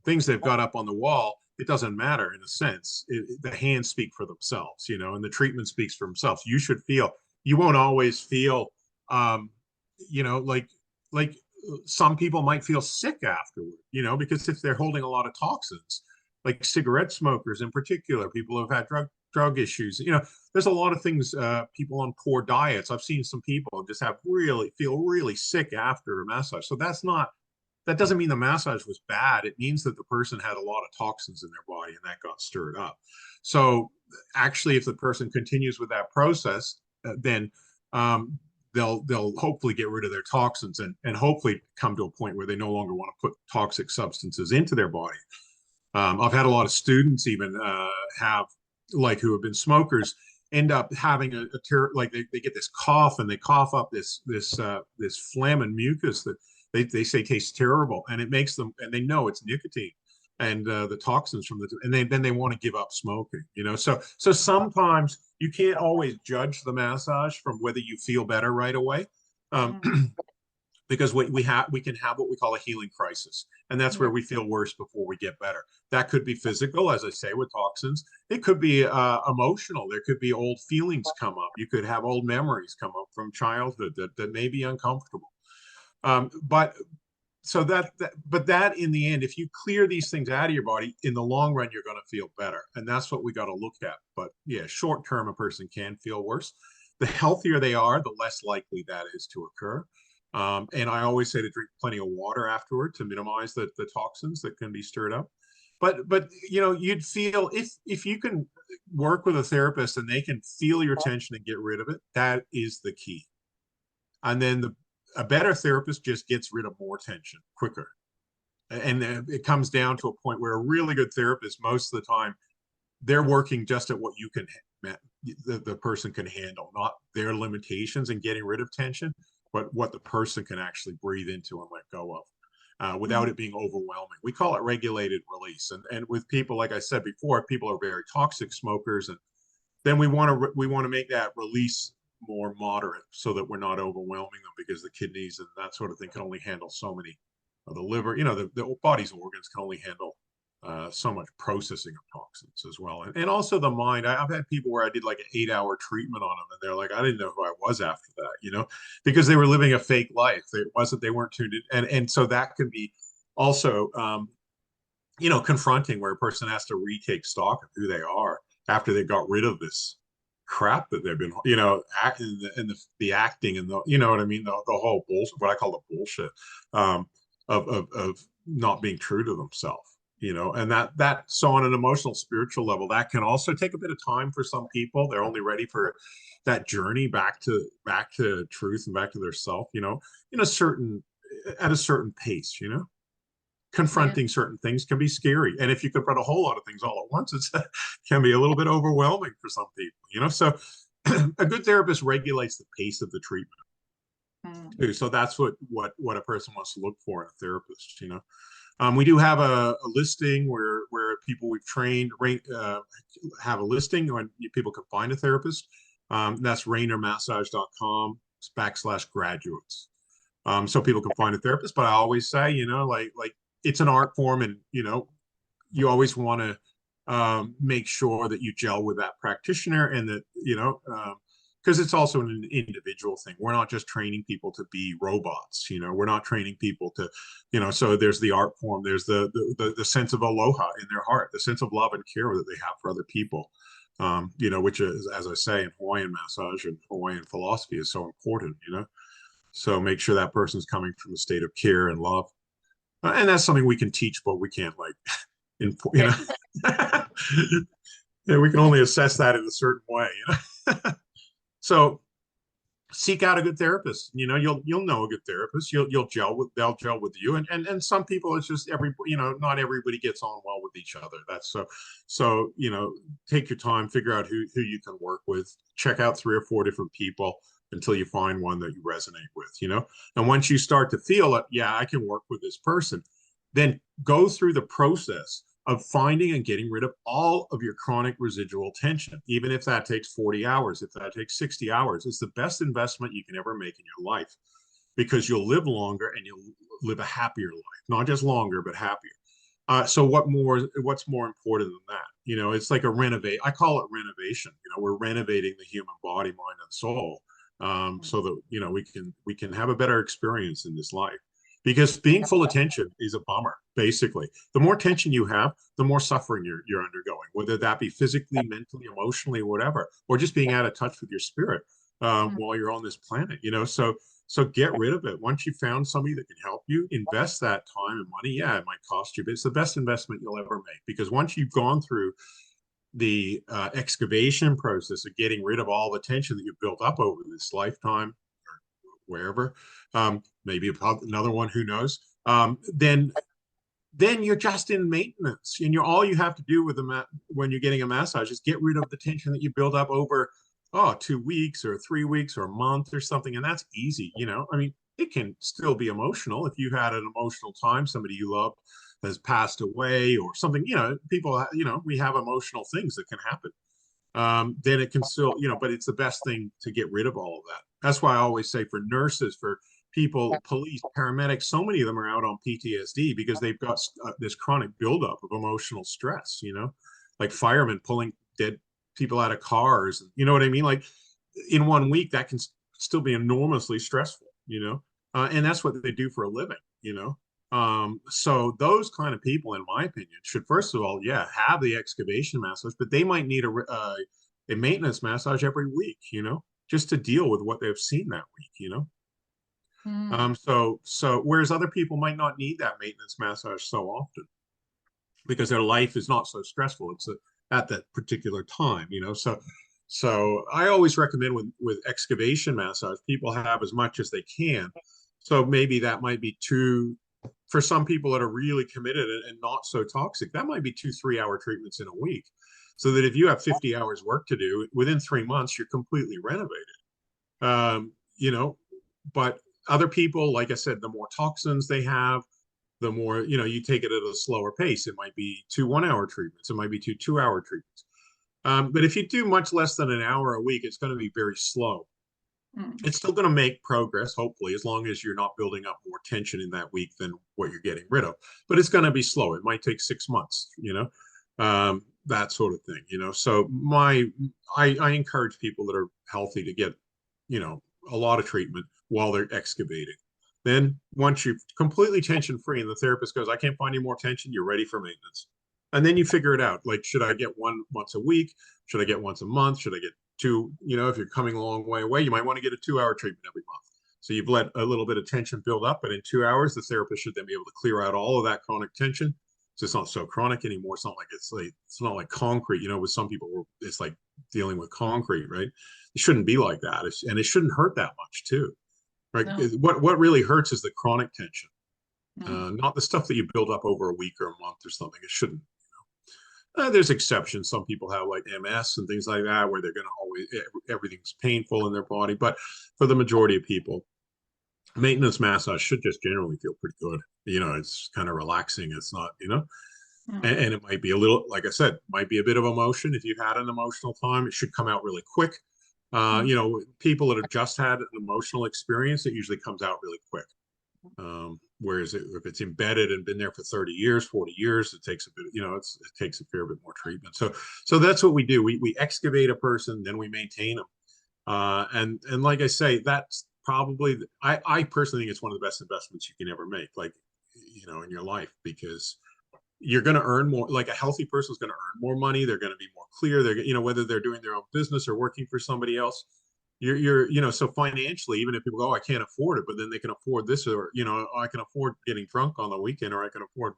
S1: things they've got up on the wall. It doesn't matter in a sense. The hands speak for themselves, and the treatment speaks for themselves. You should feel. You won't always feel, like some people might feel sick afterward, because if they're holding a lot of toxins, like cigarette smokers in particular, people who've had drug issues, there's a lot of things, people on poor diets. I've seen some people just feel really sick after a massage. So that doesn't mean the massage was bad. It means that the person had a lot of toxins in their body and that got stirred up. So actually, if the person continues with that process, then they'll hopefully get rid of their toxins and hopefully come to a point where they no longer want to put toxic substances into their body. I've had a lot of students even who have been smokers end up having like they get this cough, and they cough up this phlegm and mucus that they say tastes terrible, and it makes them, and they know it's nicotine and the toxins from and then they want to give up smoking. So sometimes you can't always judge the massage from whether you feel better right away. Because we can have what we call a healing crisis, and that's where we feel worse before we get better. That could be physical, as I say, with toxins. It could be emotional. There could be old feelings come up. You could have old memories come up from childhood that may be uncomfortable. But that in the end, if you clear these things out of your body, in the long run, you're going to feel better, and that's what we got to look at. But yeah, short term, a person can feel worse. The healthier they are, the less likely that is to occur. And I always say to drink plenty of water afterward to minimize the toxins that can be stirred up. But you'd feel, if you can work with a therapist and they can feel your tension and get rid of it, that is the key. And then a better therapist just gets rid of more tension quicker. And it comes down to a point where a really good therapist, most of the time, they're working just at what the person can handle, not their limitations in getting rid of tension, but what the person can actually breathe into and let go of, without it being overwhelming. We call it regulated release. And with people, like I said before, people are very toxic smokers, and then we want to make that release more moderate so that we're not overwhelming them, because the kidneys and that sort of thing can only handle so many. The liver, the body's organs can only handle so much processing of toxins as well. And also the mind. I've had people where I did like an 8-hour treatment on them, and they're like, I didn't know who I was after that, because they were living a fake life. They weren't tuned in. And so that can be also, confronting, where a person has to retake stock of who they are after they got rid of this crap that they've been, acting and the acting and the, what I mean? The whole bullshit, what I call the bullshit, of not being true to themselves. And so on an emotional, spiritual level, that can also take a bit of time for some people. They're only ready for that journey back to truth and back to their self, at a certain pace. Confronting certain things can be scary, and if you confront a whole lot of things all at once, it can be a little bit overwhelming for some people. So a good therapist regulates the pace of the treatment. So that's what a person wants to look for in a therapist. We do have a listing where people we've trained have a listing when people can find a therapist. That's raynormassage.com/graduates. So people can find a therapist. But I always say, like it's an art form, and you always want to make sure that you gel with that practitioner, and that because it's also an individual thing. We're not just training people to be robots. We're not training people to, so there's the art form, there's the sense of aloha in their heart, the sense of love and care that they have for other people, which is, as I say, in Hawaiian massage and Hawaiian philosophy, is so important. So make sure that person's coming from a state of care and love. And that's something we can teach, but we can't like, you
S2: Yeah.
S1: know, yeah, we can only assess that in a certain way. You know? So seek out a good therapist. You know, you'll know a good therapist. You'll gel with they'll gel with you. And some people it's just not everybody gets on well with each other. That's so take your time, figure out who you can work with, check out 3 or 4 different people until you find one that you resonate with, you know. And once you start to feel it, yeah, I can work with this person, then go through the process of finding and getting rid of all of your chronic residual tension, even if that takes 40 hours, if that takes 60 hours. It's the best investment you can ever make in your life because you'll live longer and you'll live a happier life, not just longer, but happier. So what's more important than that? You know, it's like a renovate. I call it renovation. You know, we're renovating the human body, mind, and soul, so that we can have a better experience in this life. Because being full of tension is a bummer. Basically, the more tension you have, the more suffering you're undergoing, whether that be physically, mentally, emotionally, whatever, or just being out of touch with your spirit while you're on this planet. You know, so get rid of it. Once you found somebody that can help you, invest that time and money. Yeah, it might cost you, but it's the best investment you'll ever make because once you've gone through the excavation process of getting rid of all the tension that you've built up over this lifetime or wherever, maybe another one, who knows, then you're just in maintenance, and all you have to do with when you're getting a massage is get rid of the tension that you build up over 2 weeks or 3 weeks or a month or something, and that's easy. I mean, it can still be emotional if you had an emotional time, somebody you loved has passed away or something. People, we have emotional things that can happen. Then it can still, but it's the best thing to get rid of all of that. That's why I always say for nurses, for people, police, paramedics, so many of them are out on PTSD because they've got this chronic buildup of emotional stress, like firemen pulling dead people out of cars. You know what I mean? Like in one week, that can still be enormously stressful, and that's what they do for a living. So those kind of people, in my opinion, should first of all, yeah, have the excavation massage, but they might need a maintenance massage every week, just to deal with what they've seen that week.
S2: Mm.
S1: So whereas other people might not need that maintenance massage so often because their life is not so stressful. It's at that particular time. So I always recommend with excavation massage, people have as much as they can. So maybe that might be for some people that are really committed and not so toxic, that might be 2 3 hour treatments in a week. So that if you have 50 hours work to do within 3 months, you're completely renovated. Um, you know, but other people, like I said, the more toxins they have, the more, you take it at a slower pace. It might be 2 1 hour treatments. It might be 2 2 hour treatments. But if you do much less than an hour a week, it's going to be very slow.
S2: Mm.
S1: It's still going to make progress, hopefully, as long as you're not building up more tension in that week than what you're getting rid of. But it's going to be slow. It might take 6 months, that sort of thing. So I encourage people that are healthy to get, a lot of treatment while they're excavating. Then once you're completely tension free and the therapist goes, I can't find any more tension, you're ready for maintenance. And then you figure it out. Like, should I get one once a week? Should I get once a month? Should I get two? If you're coming a long way away, you might want to get a 2 hour treatment every month. So you've let a little bit of tension build up, but in 2 hours, the therapist should then be able to clear out all of that chronic tension. So it's not so chronic anymore. It's not like concrete. With some people, it's like dealing with concrete, right? It shouldn't be like that, and it shouldn't hurt that much too, right?
S2: No.
S1: What really hurts is the chronic tension,
S2: Mm.
S1: not the stuff that you build up over a week or a month or something. It shouldn't. There's exceptions. Some people have like MS and things like that, where they're going to always everything's painful in their body. But for the majority of people, maintenance massage should just generally feel pretty good. It's kind of relaxing. It's not,
S2: Mm.
S1: and it might be a little, like I said, might be a bit of emotion. If you've had an emotional time, it should come out really quick.
S2: Mm.
S1: People that have just had an emotional experience, it usually comes out really quick. Whereas if it's embedded and been there for 30 years, 40 years, it takes a bit, it takes a fair bit more treatment. So that's what we do. We excavate a person, then we maintain them. And like I say, that's probably, I personally think it's one of the best investments you can ever make, like, in your life, because you're going to earn more. Like a healthy person is going to earn more money. They're going to be more clear. They're, whether they're doing their own business or working for somebody else, so financially, even if people go, oh, I can't afford it, but then they can afford this, or, I can afford getting drunk on the weekend, or I can afford,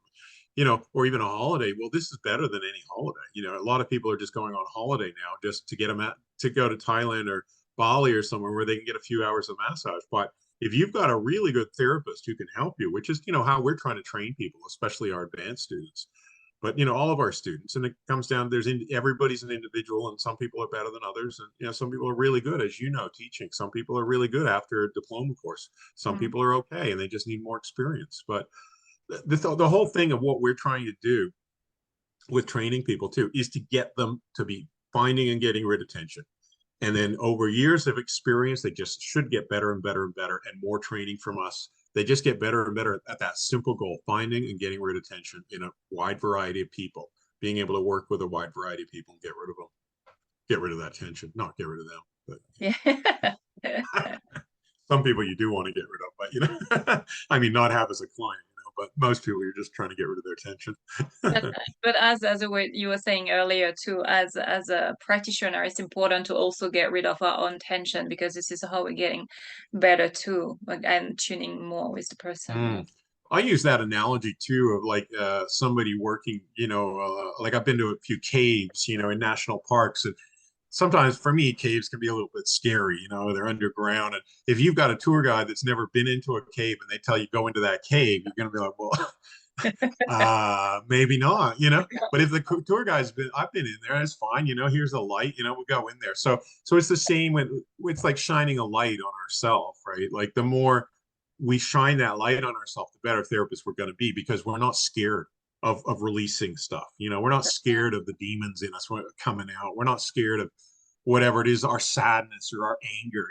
S1: or even a holiday. Well, this is better than any holiday. A lot of people are just going on holiday now just to get them to go to Thailand or Bali or somewhere where they can get a few hours of massage. But if you've got a really good therapist who can help you, which is, how we're trying to train people, especially our advanced students, but all of our students, and it comes down, everybody's an individual, and some people are better than others, and some people are really good, as teaching. Some people are really good after a diploma course. Some
S2: Mm.
S1: people are okay and they just need more experience. But the whole thing of what we're trying to do with training people too is to get them to be finding and getting rid of tension. And then over years of experience, they just should get better and better and better, and more training from us. They just get better and better at that simple goal, finding and getting rid of tension in a wide variety of people, being able to work with a wide variety of people and get rid of them, get rid of that tension, not get rid of them. But
S2: Yeah.
S1: some people you do want to get rid of, but I mean, not have as a client, but most people you're just trying to get rid of their tension.
S2: But but as a way you were saying earlier too, as a practitioner, it's important to also get rid of our own tension, because this is how we're getting better too, like, and tuning more with the person.
S1: Mm. I use that analogy too of like somebody working, like I've been to a few caves, in national parks, and sometimes for me, caves can be a little bit scary, they're underground. And if you've got a tour guide that's never been into a cave and they tell you go into that cave, you're going to be like, well, maybe not, but if the tour guide's I've been in there, it's fine, here's a light, we go in there. So it's the same when it's like shining a light on ourselves, right? Like the more we shine that light on ourselves, the better therapists we're going to be, because we're not scared of releasing stuff. We're not scared of the demons in us coming out. We're not scared of whatever it is, our sadness or our anger,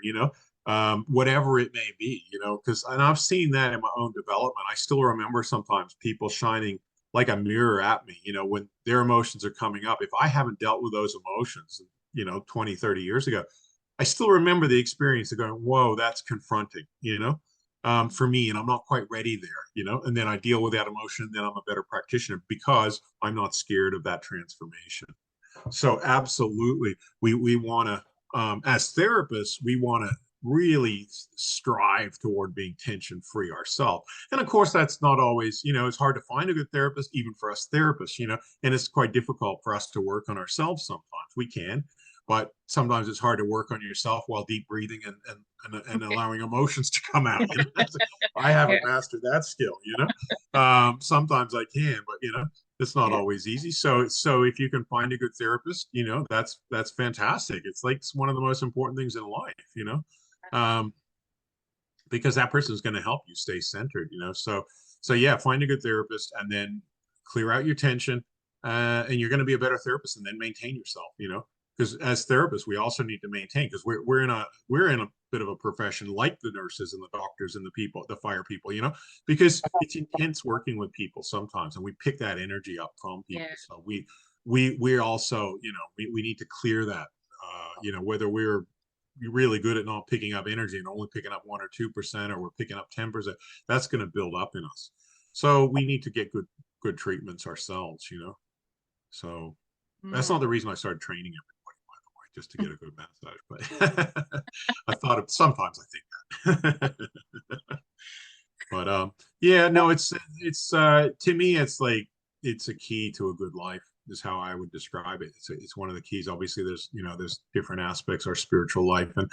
S1: whatever it may be, because, and I've seen that in my own development. I still remember sometimes people shining like a mirror at me, when their emotions are coming up. If I haven't dealt with those emotions, 20, 30 years ago, I still remember the experience of going, whoa, that's confronting, for me, and I'm not quite ready there, and then I deal with that emotion, and then I'm a better practitioner because I'm not scared of that transformation. So absolutely, we want to, as therapists, we want to really strive toward being tension free ourselves. And of course, that's not always, it's hard to find a good therapist, even for us therapists, and it's quite difficult for us to work on ourselves sometimes. We can, but sometimes it's hard to work on yourself while deep breathing and allowing emotions to come out. I
S2: Yeah.
S1: haven't mastered that skill, sometimes I can, but it's not
S2: Yeah.
S1: always easy. So if you can find a good therapist, that's fantastic. It's like one of the most important things in life, um, because that person is going to help you stay centered, so yeah, find a good therapist and then clear out your tension, and you're going to be a better therapist, and then maintain yourself, because as therapists we also need to maintain, because we're in a bit of a profession like the nurses and the doctors and the people, the fire people, because it's intense working with people sometimes, and we pick that energy up from people.
S2: Yeah.
S1: So we also, we need to clear that, whether we're really good at not picking up energy and only picking up 1 or 2%, or we're picking up 10%, that's going to build up in us. So we need to get good treatments ourselves, so that's not
S2: Mm.
S1: the reason I started training everybody, by the way, just to get a good massage. But I thought of sometimes I think that. But yeah, no, it's to me, it's like it's a key to a good life is how I would describe it. It's one of the keys. Obviously, there's different aspects, our spiritual life, and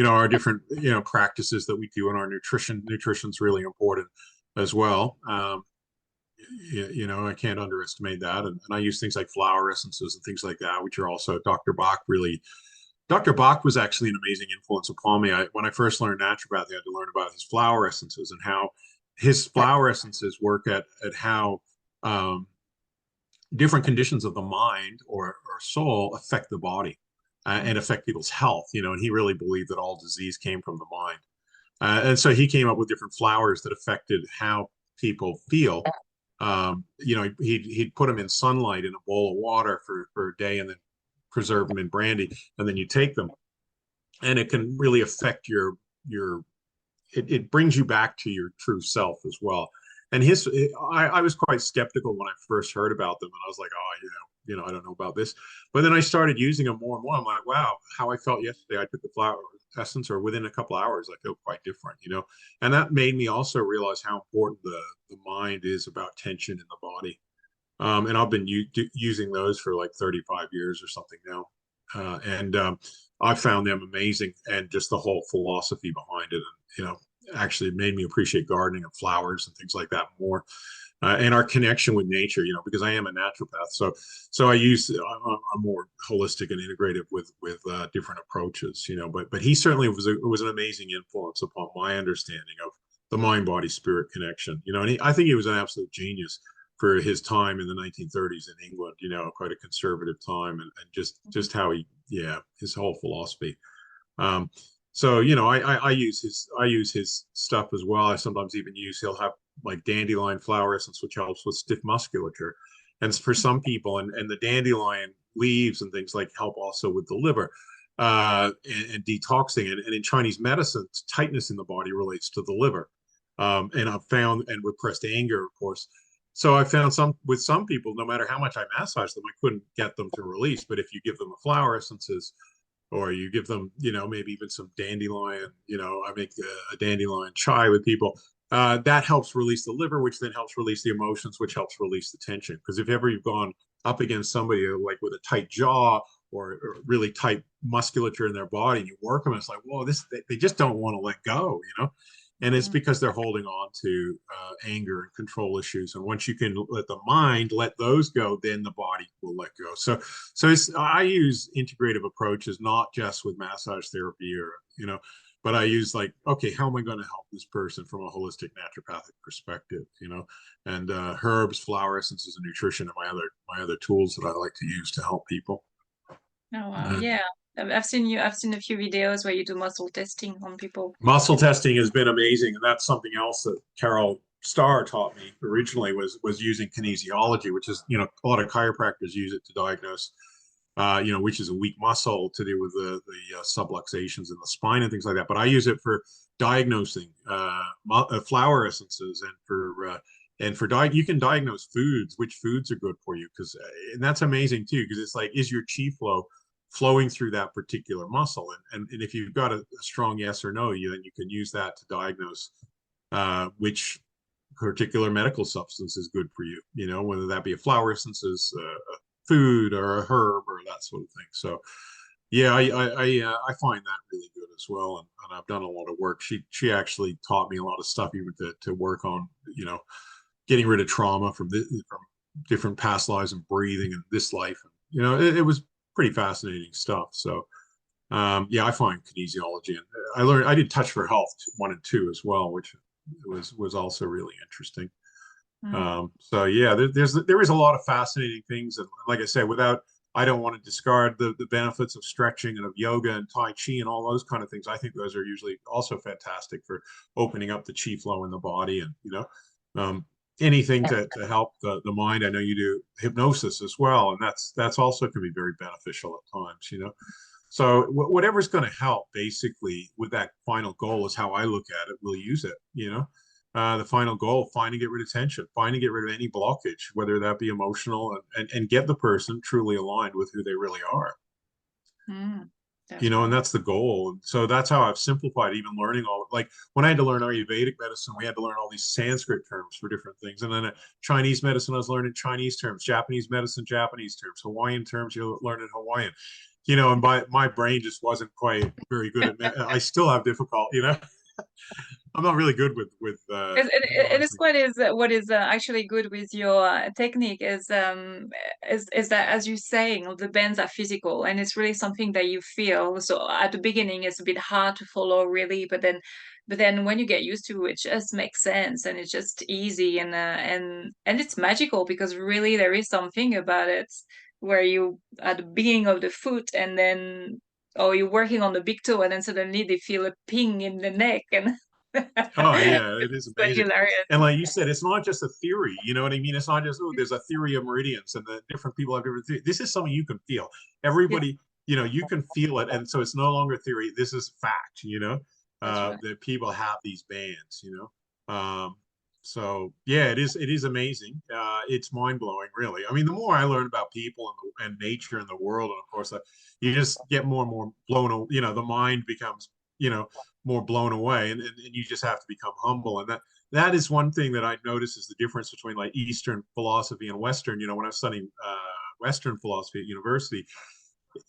S1: our different practices that we do in our nutrition. Nutrition's really important as well. I can't underestimate that. And I use things like flower essences and things like that, which are also Dr. Bach was actually an amazing influence upon me. When I first learned naturopathy, I had to learn about his flower essences and how his flower essences work at how different conditions of the mind or soul affect the body, and affect people's health. And he really believed that all disease came from the mind. And so he came up with different flowers that affected how people feel. He'd put them in sunlight in a bowl of water for a day, and then preserve them in brandy, and then you take them, and it can really affect it brings you back to your true self as well. And I was quite skeptical when I first heard about them, and I was like, oh, I don't know about this. But then I started using them more and more. I'm like, wow, how I felt yesterday. I took the flower essence, or within a couple hours, I feel quite different. And that made me also realize how important the mind is about tension in the body. And I've been using those for like 35 years or something now. And I found them amazing, and just the whole philosophy behind it. And, actually made me appreciate gardening and flowers and things like that more. And our connection with nature, because I am a naturopath. So I'm more holistic and integrative with different approaches, but he certainly was an amazing influence upon my understanding of the mind, body, spirit connection, and I think he was an absolute genius for his time in the 1930s in England, quite a conservative time, and just how his whole philosophy. So I use his stuff as well. I sometimes even he'll have like dandelion flower essence, which helps with stiff musculature, and for some people, and the dandelion leaves and things like help also with the liver, and detoxing. And in Chinese medicine, tightness in the body relates to the liver, and I've found, and repressed anger, of course. So I found with some people, no matter how much I massage them, I couldn't get them to release. But if you give them a flower essences, or you give them, maybe even some dandelion, I make a dandelion chai with people. That helps release the liver, which then helps release the emotions, which helps release the tension. Because if ever you've gone up against somebody like with a tight jaw, or really tight musculature in their body, and you work them, it's like, whoa, they just don't want to let go. And it's because they're holding on to anger and control issues. And once you can let the mind let those go, then the body will let go. So I use integrative approaches, not just with massage therapy, but I use like, okay, how am I going to help this person from a holistic naturopathic perspective? And herbs, flower essences, and nutrition are my other tools that I like to use to help people.
S2: Oh wow, yeah. I've seen a few videos where you do muscle testing on people.
S1: Muscle testing has been amazing, and that's something else that Carol Starr taught me originally, was using kinesiology, which is, a lot of chiropractors use it to diagnose, which is a weak muscle to do with the subluxations in the spine and things like that. But I use it for diagnosing flower essences, and for you can diagnose foods, which foods are good for you, and that's amazing too, because it's like, is your chi flow flowing through that particular muscle, and if you've got a strong yes or no, then you can use that to diagnose which particular medical substance is good for you, whether that be a flower essences, food, or a herb, or that sort of thing. So yeah, I find that really good as well, and I've done a lot of work. She actually taught me a lot of stuff, even to work on, getting rid of trauma from different past lives, and breathing, and this life. It was pretty fascinating stuff. So I find kinesiology, and I did Touch for Health 1 and 2 as well, which was also really interesting. So yeah, there is a lot of fascinating things, and like I said, I don't want to discard the benefits of stretching and of yoga and Tai Chi and all those kind of things. I think those are usually also fantastic for opening up the chi flow in the body, and anything to help the mind. I know you do hypnosis as well, and that's also can be very beneficial at times. So whatever's going to help, basically, with that final goal, is how I look at it. We'll use it. The final goal: find and get rid of tension, find and get rid of any blockage, whether that be emotional, and get the person truly aligned with who they really are. And that's the goal. And so that's how I've simplified, even learning like when I had to learn Ayurvedic medicine, we had to learn all these Sanskrit terms for different things. And then Chinese medicine, I was learning Chinese terms, Japanese medicine, Japanese terms, Hawaiian terms, you learn in Hawaiian, and my brain just wasn't quite very good at I still have difficult, I'm not really good with
S2: it is what is actually good with your technique is that, as you're saying, the bends are physical, and it's really something that you feel. So at the beginning it's a bit hard to follow, really, but then when you get used to it, it just makes sense, and it's just easy, and it's magical, because really there is something about it where you at the beginning of the foot, and then you're working on the big toe, and then suddenly they feel a ping in the neck, and
S1: oh yeah, it is
S2: quite
S1: amazing.
S2: hilarious.
S1: And like you said, it's not just a theory, you know what I mean? It's not just, there's a theory of meridians, and the different people have different theories. This is something you can feel. Everybody, you can feel it, and so it's no longer theory. This is fact,
S2: That's right.
S1: that people have these bands, So yeah, it is amazing. It's mind blowing, really. I mean, the more I learn about people and nature and the world, and of course, you just get more and more you know, the mind becomes, you know, more blown away, and you just have to become humble. And that is one thing that I notice is the difference between like Eastern philosophy and Western. You know, when I was studying Western philosophy at university,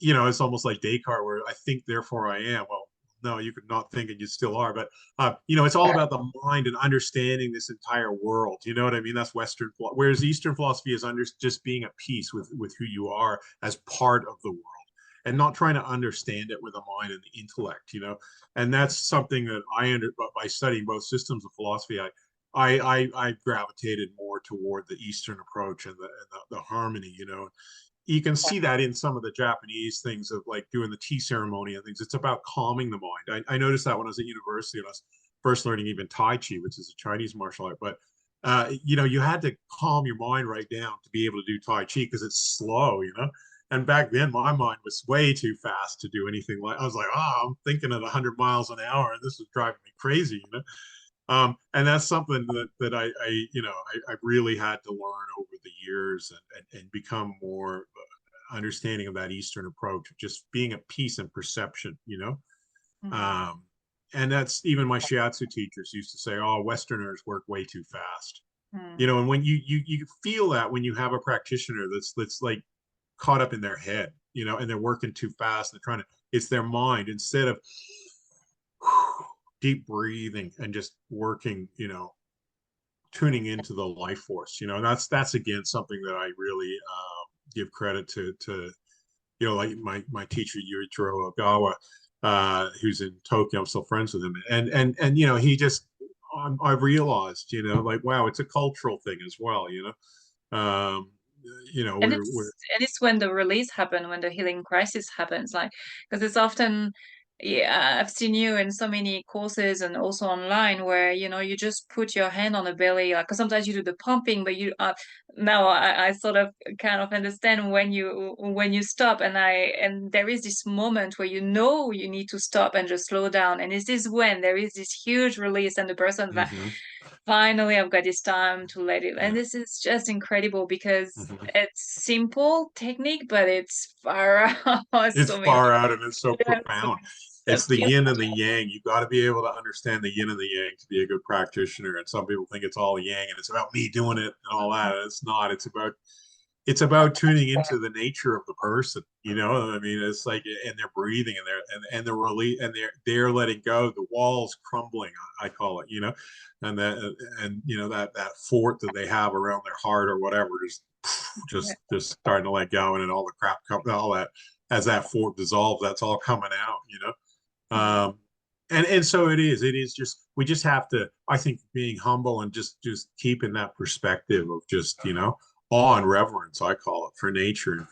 S1: you know, it's almost like Descartes, where I think, therefore I am. Well, no, you could not think and you still are. But you know, it's all about the mind and understanding this entire world. You know what I mean? That's Western, whereas Eastern philosophy is just being at peace with who you are as part of the world, and not trying to understand it with the mind and the intellect. You know, and that's something that by studying both systems of philosophy, I gravitated more toward the Eastern approach and the harmony. You know, you can see that in some of the Japanese things of like doing the tea ceremony and things. It's about calming the mind. I noticed that when I was at university and I was first learning even Tai Chi, which is a Chinese martial art. But you know, you had to calm your mind right down to be able to do Tai Chi because it's slow, you know. And back then, my mind was way too fast to do anything like. I was like, oh, I'm thinking at 100 miles an hour, and this is driving me crazy, you know. And that's something that you know, I really had to learn over the years and become more understanding of that Eastern approach, just being at peace and perception, you know.
S2: Mm.
S1: Um, and that's even my Shiatsu teachers used to say, "Oh, Westerners work way too fast," you
S2: Mm.
S1: know. And when you feel that when you have a practitioner that's like caught up in their head, you know, and they're working too fast, they're trying to, it's their mind instead of deep breathing and just working, you know, tuning into the life force, you know. And that's again something that I really give credit to, you know, like my teacher Yujiro Ogawa, who's in Tokyo. I'm still friends with him, and you know, he just I realized, you know, like wow, it's a cultural thing as well, you know. You know, we're
S2: And it's when the release happens, when the healing crisis happens, like because it's often, yeah, I've seen you in so many courses and also online where you know you just put your hand on the belly, like 'cause sometimes you do the pumping, but you now I sort of kind of understand when you stop, and there is this moment where you know you need to stop and just slow down, and this is when there is this huge release, and the person's like,
S1: mhm,
S2: finally I've got this time to let it, and
S1: yeah.
S2: this is just incredible because
S1: Mhm.
S2: it's simple technique, but it's far out
S1: It's
S2: so many.
S1: far out and it's so
S2: Yeah,
S1: profound.
S2: so
S1: It's the
S2: feel
S1: yin and the yang. You got to be able to understand the yin and the yang to be a good practitioner. And some people think it's all yang and it's about me doing it and all that. It's not. It's about tuning into the nature of the person. You know, I mean, it's like, and they're breathing and they're really, and they're letting go. The walls crumbling, I call it. You know, and and you know that fort that they have around their heart or whatever, just starting to let go, and then all the crap all that, as that fort dissolves, that's all coming out, you know. And so it is just, we just have to, I think, being humble and just keeping that perspective of just, you know, awe and reverence, I call it, for nature and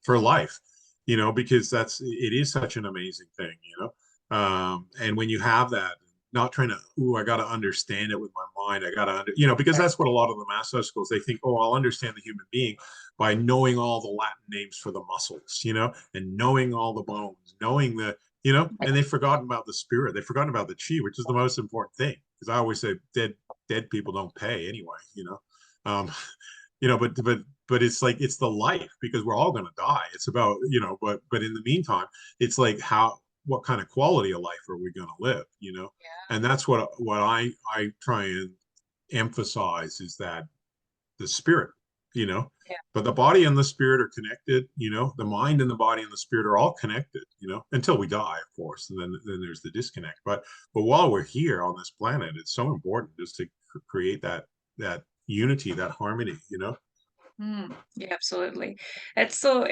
S1: for life, you know, because it is such an amazing thing, you know. And when you have that, not trying to, ooh, I got to understand it with my mind. I got to, you know, because that's what a lot of the massage schools, they think, oh, I'll understand the human being by knowing all the Latin names for the muscles, you know, and knowing all the bones, knowing the, you know, and they've forgotten about the spirit. They've forgotten about the chi, which is the most important thing. Because I always say dead people don't pay anyway, you know. You know, but it's like it's the life, because we're all going to die. It's about, you know, but in the meantime, it's like how, what kind of quality of life are we going to live, you know? And that's what I try and emphasize, is that the spirit, you know.
S2: yeah.
S1: But the body and the spirit are connected, you know. The mind and the body and the spirit are all connected, you know, until we die, of course, and then there's the disconnect. But while we're here on this planet, it's so important just to create that unity, that harmony, you know.
S2: Yeah, absolutely. It's so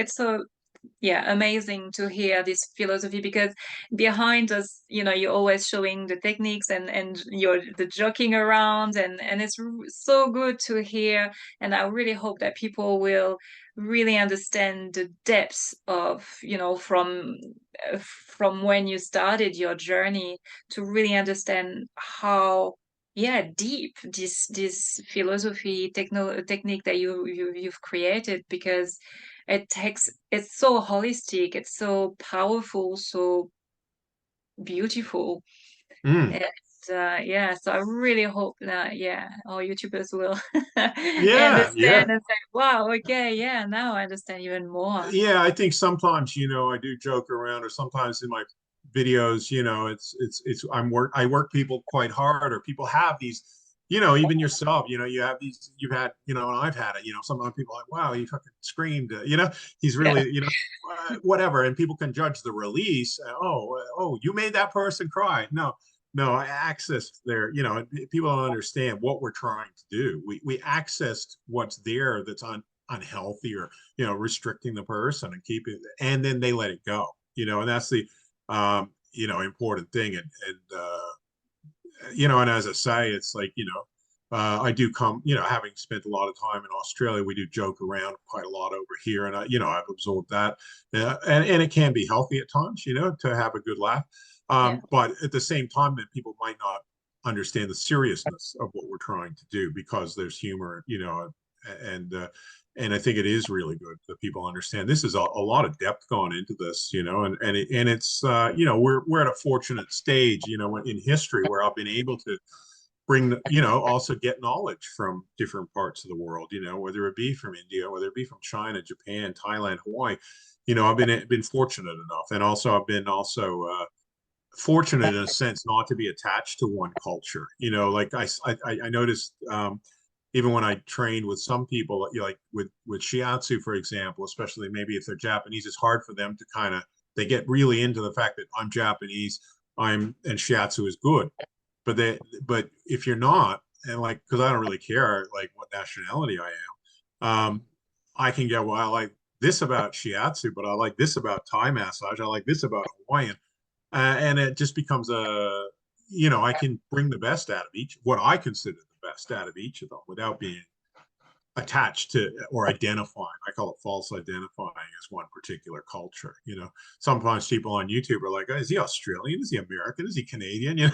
S2: yeah, amazing to hear this philosophy because behind us, you know, you're always showing the techniques and you're the joking around and it's so good to hear. And I really hope that people will really understand the depths of, you know, from when you started your journey to really understand how, yeah, deep this philosophy technique that you've created, because it's so holistic, it's so powerful, so beautiful.
S1: Mm.
S2: Yeah. yeah, so I really hope that, yeah, our YouTubers will
S1: Yeah,
S2: understand
S1: yeah.
S2: and say, wow, okay, yeah, now I understand even more.
S1: Yeah, I think sometimes, I do joke around, or sometimes in my videos, I work people quite hard, or people have these, even yourself, you have these, you've had, and I've had it, sometimes people are like, wow, he fucking screamed, he's
S2: Yeah,
S1: really, whatever. And people can judge the release. Oh, you made that person cry. No, no, I accessed their, people don't understand what we're trying to do. We accessed what's there that's unhealthy, or restricting the person and keep it, and then they let it go, and that's the important thing. And as I say, it's like, I do come, having spent a lot of time in Australia, we do joke around quite a lot over here, and I've absorbed that, and it can be healthy at times, to have a good laugh,
S2: yeah,
S1: but at the same time, that people might not understand the seriousness of what we're trying to do, because there's humor, and and I think it is really good that people understand this is a lot of depth gone into this, and it's we're at a fortunate stage, in history, where I've been able to bring, also get knowledge from different parts of the world, whether it be from India, whether it be from China, Japan, Thailand, Hawaii. I've been fortunate enough, and also I've been also fortunate in a sense not to be attached to one culture. Like I noticed, even when I trained with some people, like with Shiatsu, for example, especially maybe if they're Japanese, it's hard for them to they get really into the fact that I'm Japanese, and Shiatsu is good. But if you're not, and like, because I don't really care like what nationality I am, I can get, well, I like this about Shiatsu, but I like this about Thai massage, I like this about Hawaiian, and it just becomes I can bring the best out of each, what I consider the best out of each of them, without being attached to or identifying. I call it false identifying as one particular culture. Sometimes people on YouTube are like, oh, is he Australian? Is he American? Is he Canadian?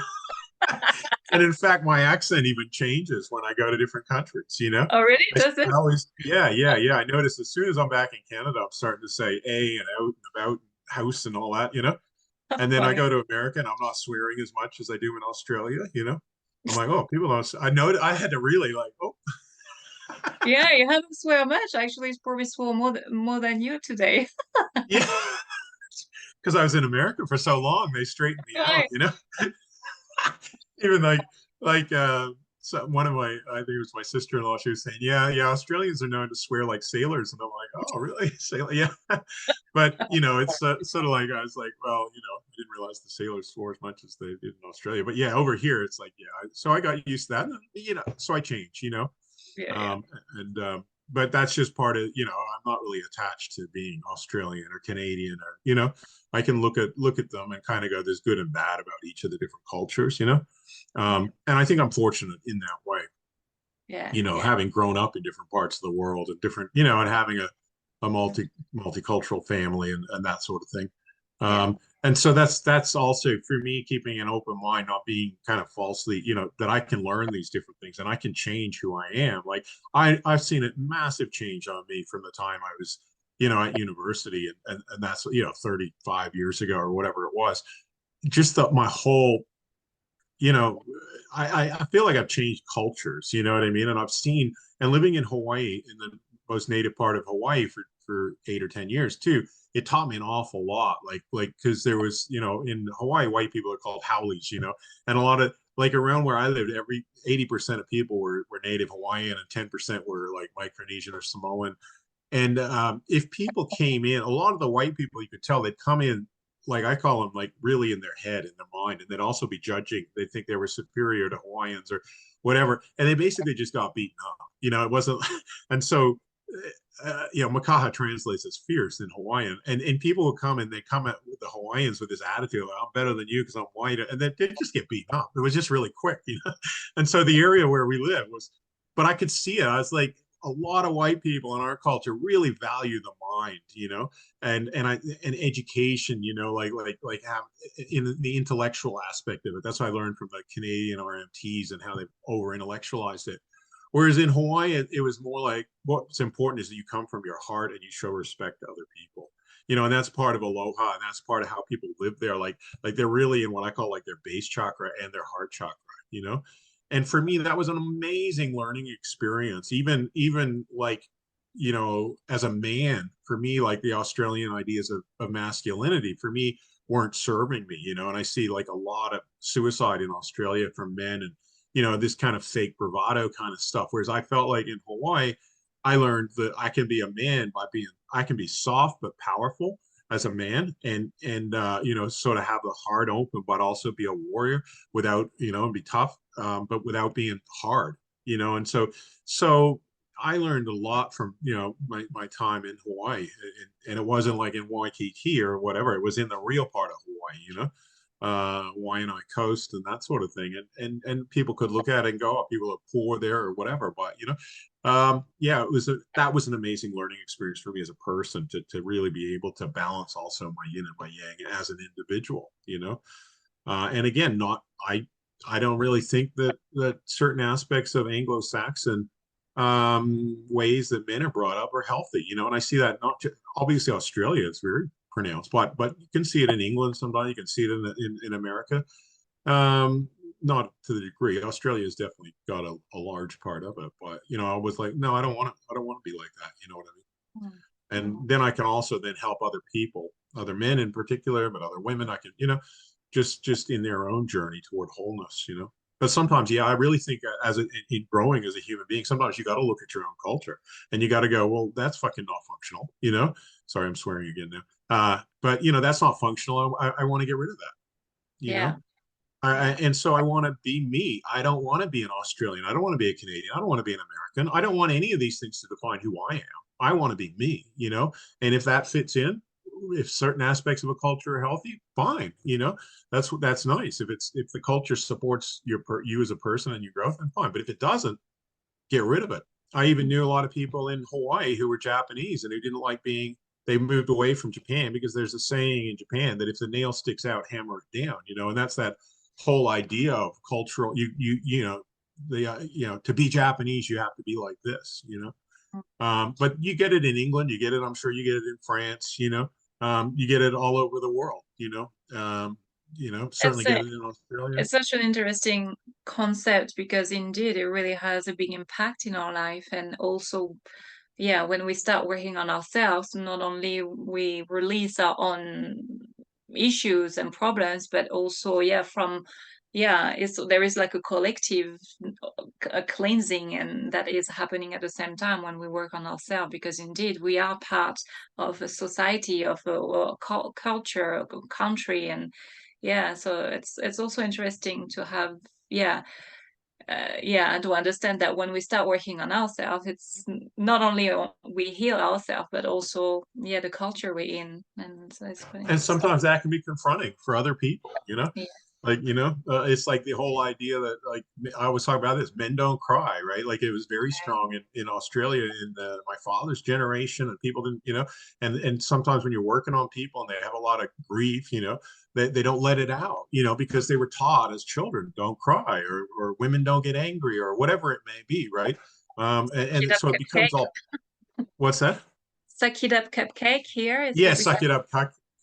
S1: And in fact, my accent even changes when I go to different countries.
S2: oh really, does
S1: I
S2: it?
S1: always, yeah, yeah, yeah. I notice as soon as I'm back in Canada, I'm starting to say a and out and about and house and all that. And then I
S2: Funny.
S1: go to America and I'm not swearing as much as I do in Australia. I'm like, oh, people don't. I know I had to really like, oh,
S2: Yeah, you haven't swear much. Actually, it's probably swore more than you today.
S1: yeah, because I was in America for so long, they straightened me out.
S2: Right.
S1: Even so one of my, I think it was my sister-in-law, she was saying, yeah, yeah, Australians are known to swear like sailors, and I'm like, oh, really? Sailor? Yeah. But it's sort of like, I was like, well, I didn't realize the sailors swore as much as they did in Australia. But yeah, over here it's like, yeah, so I got used to that, and, so I changed.
S2: Yeah, yeah,
S1: um and but that's just part of, I'm not really attached to being Australian or Canadian, or I can look at them and kind of go, there's good and bad about each of the different cultures.
S2: yeah,
S1: And I think I'm fortunate in that way,
S2: yeah, yeah,
S1: having grown up in different parts of the world, and different, and having a multicultural family, and that sort of thing.
S2: yeah,
S1: And so that's also for me, keeping an open mind, not being kind of falsely, that I can learn these different things and I can change who I am. Like I've seen a massive change on me from the time I was, at university, and that's, 35 years ago or whatever it was. Just my whole, you know, I feel like I've changed cultures, you know what I mean? And I've seen, and living in Hawaii, in the most native part of Hawaii for 8 or 10 years too, it taught me an awful lot. Like, because there was, in Hawaii, white people are called haoles, and a lot of, like, around where I lived, every 80% of people were native Hawaiian, and 10% were like Micronesian or Samoan. And if people came in, a lot of the white people, you could tell they'd come in, like I call them, like really in their head, in their mind, and they'd also be judging. They think they were superior to Hawaiians or whatever, and they basically just got beaten up. It wasn't, and so makaha translates as fierce in Hawaiian, and people would come and they come at the Hawaiians with this attitude, like, I'm better than you because I'm white, and then they just get beaten up. It was just really quick. And so the area where we live was, but I could see it. I was like, a lot of white people in our culture really value the mind, and education, like have in the intellectual aspect of it. That's what I learned from the Canadian RMTs and how they've over intellectualized it. Whereas in Hawaii, it was more like, what's important is that you come from your heart and you show respect to other people. and that's part of aloha, and that's part of how people live there. Like they're really in what I call like their base chakra and their heart chakra, you know. And for me, that was an amazing learning experience. Even like, as a man, for me, like the Australian ideas of masculinity for me weren't serving me, and I see like a lot of suicide in Australia from men, and this kind of fake bravado kind of stuff. Whereas I felt like in Hawaii, I learned that I can be a man by being, I can be soft but powerful as a man, and sort of have the heart open, but also be a warrior without, and be tough, but without being hard, and so I learned a lot from, my time in Hawaii, and it wasn't like in Waikiki or whatever. It was in the real part of Hawaii, Waianae Coast and that sort of thing. And people could look at it and go, oh, people are poor there or whatever. But, yeah, that was an amazing learning experience for me as a person to really be able to balance also my yin and my yang as an individual, and again, I don't really think that certain aspects of Anglo-Saxon ways that men are brought up are healthy, and I see that not just, obviously Australia is very pronounced, but you can see it in England sometimes, you can see it in America, not to the degree. Australia has definitely got a large part of it, but I was like, no, I don't want to be like that, you know what I mean? And then I can also then help other people, other men in particular, but other women. I can, just in their own journey toward wholeness, But sometimes, yeah, I really think in growing as a human being, sometimes you got to look at your own culture and you got to go, well, that's fucking not functional. Sorry, I'm swearing again now. But that's not functional. I want to get rid of that, you
S2: Yeah.
S1: know? And so I want to be me. I don't want to be an Australian. I don't want to be a Canadian. I don't want to be an American. I don't want any of these things to define who I am. I want to be me. And if that fits in, if certain aspects of a culture are healthy, fine. That's nice. If the culture supports you as a person and your growth, then fine. But if it doesn't, get rid of it. I even knew a lot of people in Hawaii who were Japanese and who didn't like they moved away from Japan because there's a saying in Japan that if the nail sticks out, hammer it down, and that's that whole idea of cultural, to be Japanese, you have to be like this. But you get it in England, you get it, I'm sure you get it in France, you get it all over the world, certainly
S2: It's
S1: get
S2: a,
S1: it in Australia.
S2: it's such an interesting concept because indeed it really has a big impact in our life. And also, yeah, when we start working on ourselves, not only we release our own issues and problems, but also, yeah, there is like a collective a cleansing, and that is happening at the same time when we work on ourselves, because indeed we are part of a society, of a culture, a country. And yeah, so it's also interesting to have, yeah, and to understand that when we start working on ourselves, it's not only we heal ourselves, but also, yeah, the culture we're in. And so it's quite
S1: And
S2: interesting.
S1: sometimes that can be confronting for other people.
S2: Yeah.
S1: Like, it's like the whole idea that, like, I was talking about this, men don't cry, right? Like it was very strong in Australia in my father's generation, and people didn't, and sometimes when you're working on people and they have a lot of grief, they don't let it out, because they were taught as children, don't cry, or women don't get angry, or whatever it may be, right?
S2: Suck it
S1: And
S2: up,
S1: so it becomes
S2: cupcake.
S1: all, what's that?
S2: Suck it up, cupcake. Here is
S1: Yeah,
S2: what we say.
S1: suck it up,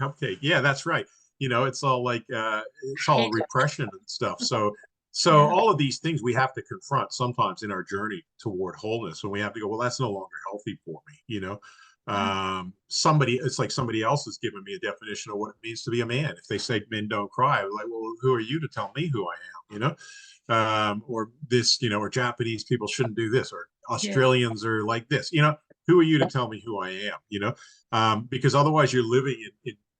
S1: cupcake. Yeah, that's right. It's all like it's all
S2: Hate
S1: repression and stuff. So
S2: it.
S1: all of these things we have to confront sometimes in our journey toward wholeness, and we have to go, well, that's no longer healthy for me. It's like somebody else has given me a definition of what it means to be a man. If they say men don't cry, I'm like, well, who are you to tell me who I am? Or this, or Japanese people shouldn't do this, or
S2: Yeah.
S1: Australians are like this. Who are you to tell me who I am? Because otherwise you're living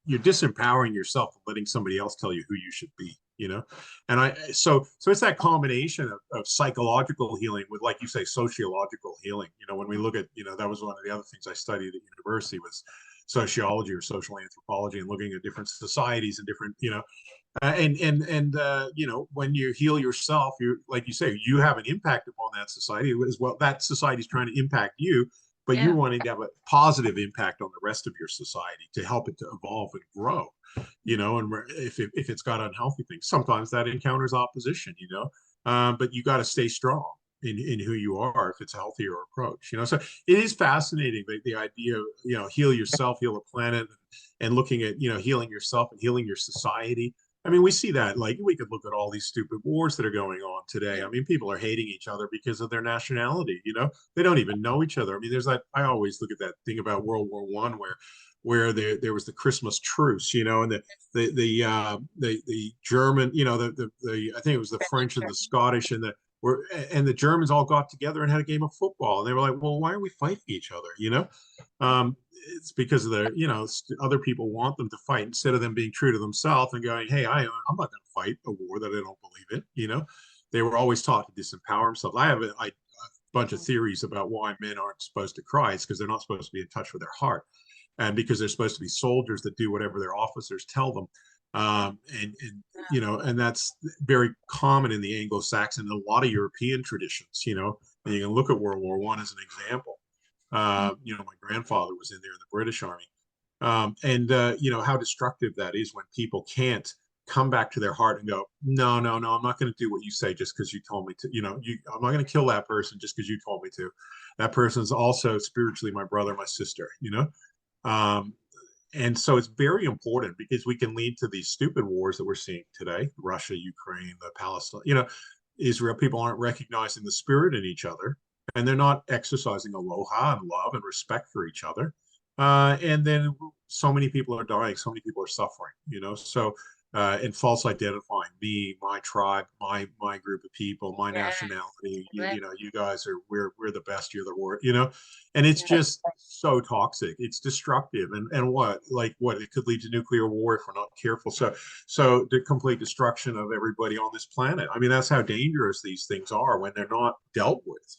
S1: you're disempowering yourself and letting somebody else tell you who you should be. And so it's that combination of psychological healing with, like you say, sociological healing. When we look at, that was one of the other things I studied at university, was sociology or social anthropology, and looking at different societies and different, when you heal yourself, you, like you say, you have an impact upon that society as well. That society is trying to impact you, but you're
S2: Yeah.
S1: wanting to have a positive impact on the rest of your society to help it to evolve and grow. And if it's got unhealthy things, sometimes that encounters opposition. But you got to stay strong. in who you are if it's a healthier approach. So it is fascinating, the idea of, heal yourself, heal the planet, and looking at, healing yourself and healing your society. I mean, we see that, like, we could look at all these stupid wars that are going on today. I mean, people are hating each other because of their nationality. They don't even know each other. I mean, there's that, I always look at that thing about World War I, where there was the Christmas truce, and the German, I think it was the French and the Scottish and the Germans all got together and had a game of football, and they were like, well, why are we fighting each other? It's because of other people want them to fight instead of them being true to themselves and going, hey, I'm not going to fight a war that I don't believe in. They were always taught to disempower themselves. I have a bunch of theories about why men aren't supposed to cry. It's because they're not supposed to be in touch with their heart, and because they're supposed to be soldiers that do whatever their officers tell them. And that's very common in the Anglo-Saxon and a lot of European traditions, and you can look at World War I as an example. My grandfather was in there in the British Army. How destructive that is when people can't come back to their heart and go, no, I'm not going to do what you say just because you told me to. I'm not going to kill that person just because you told me to. That person's also spiritually my brother, my sister, and so it's very important, because we can lead to these stupid wars that we're seeing today: Russia, Ukraine, the Palestine, Israel. People aren't recognizing the spirit in each other, and they're not exercising aloha and love and respect for each other. And then so many people are dying, so many people are suffering, so and false identifying me, my tribe, my group of people, my nationality. You guys are, we're the best, you're the worst, and it's just so toxic. It's destructive, and what it could lead to nuclear war if we're not careful. So the complete destruction of everybody on this planet. I mean, that's how dangerous these things are when they're not dealt with,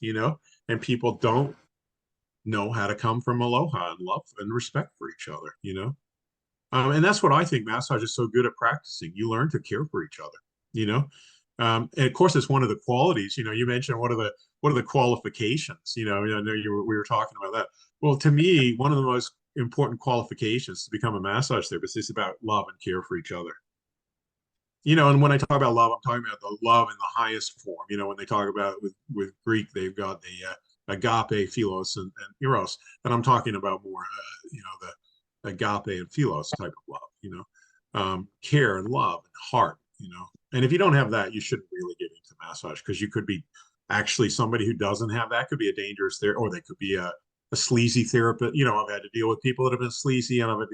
S1: and people don't know how to come from aloha and love and respect for each other. And that's what I think massage is so good at practicing. You learn to care for each other. And of course, it's one of the qualities. You mentioned what are the qualifications. I know we were talking about that. Well, to me, one of the most important qualifications to become a massage therapist is about love and care for each other. And when I talk about love, I'm talking about the love in the highest form. When they talk about with Greek, they've got the agape, philos, and eros, and I'm talking about more, the agape and philos type of love, care and love and heart, and if you don't have that, you shouldn't really get into massage, because you could be actually somebody who doesn't have that. Could be a dangerous therapist, or they could be a sleazy therapist. I've had to deal with people that have been sleazy, and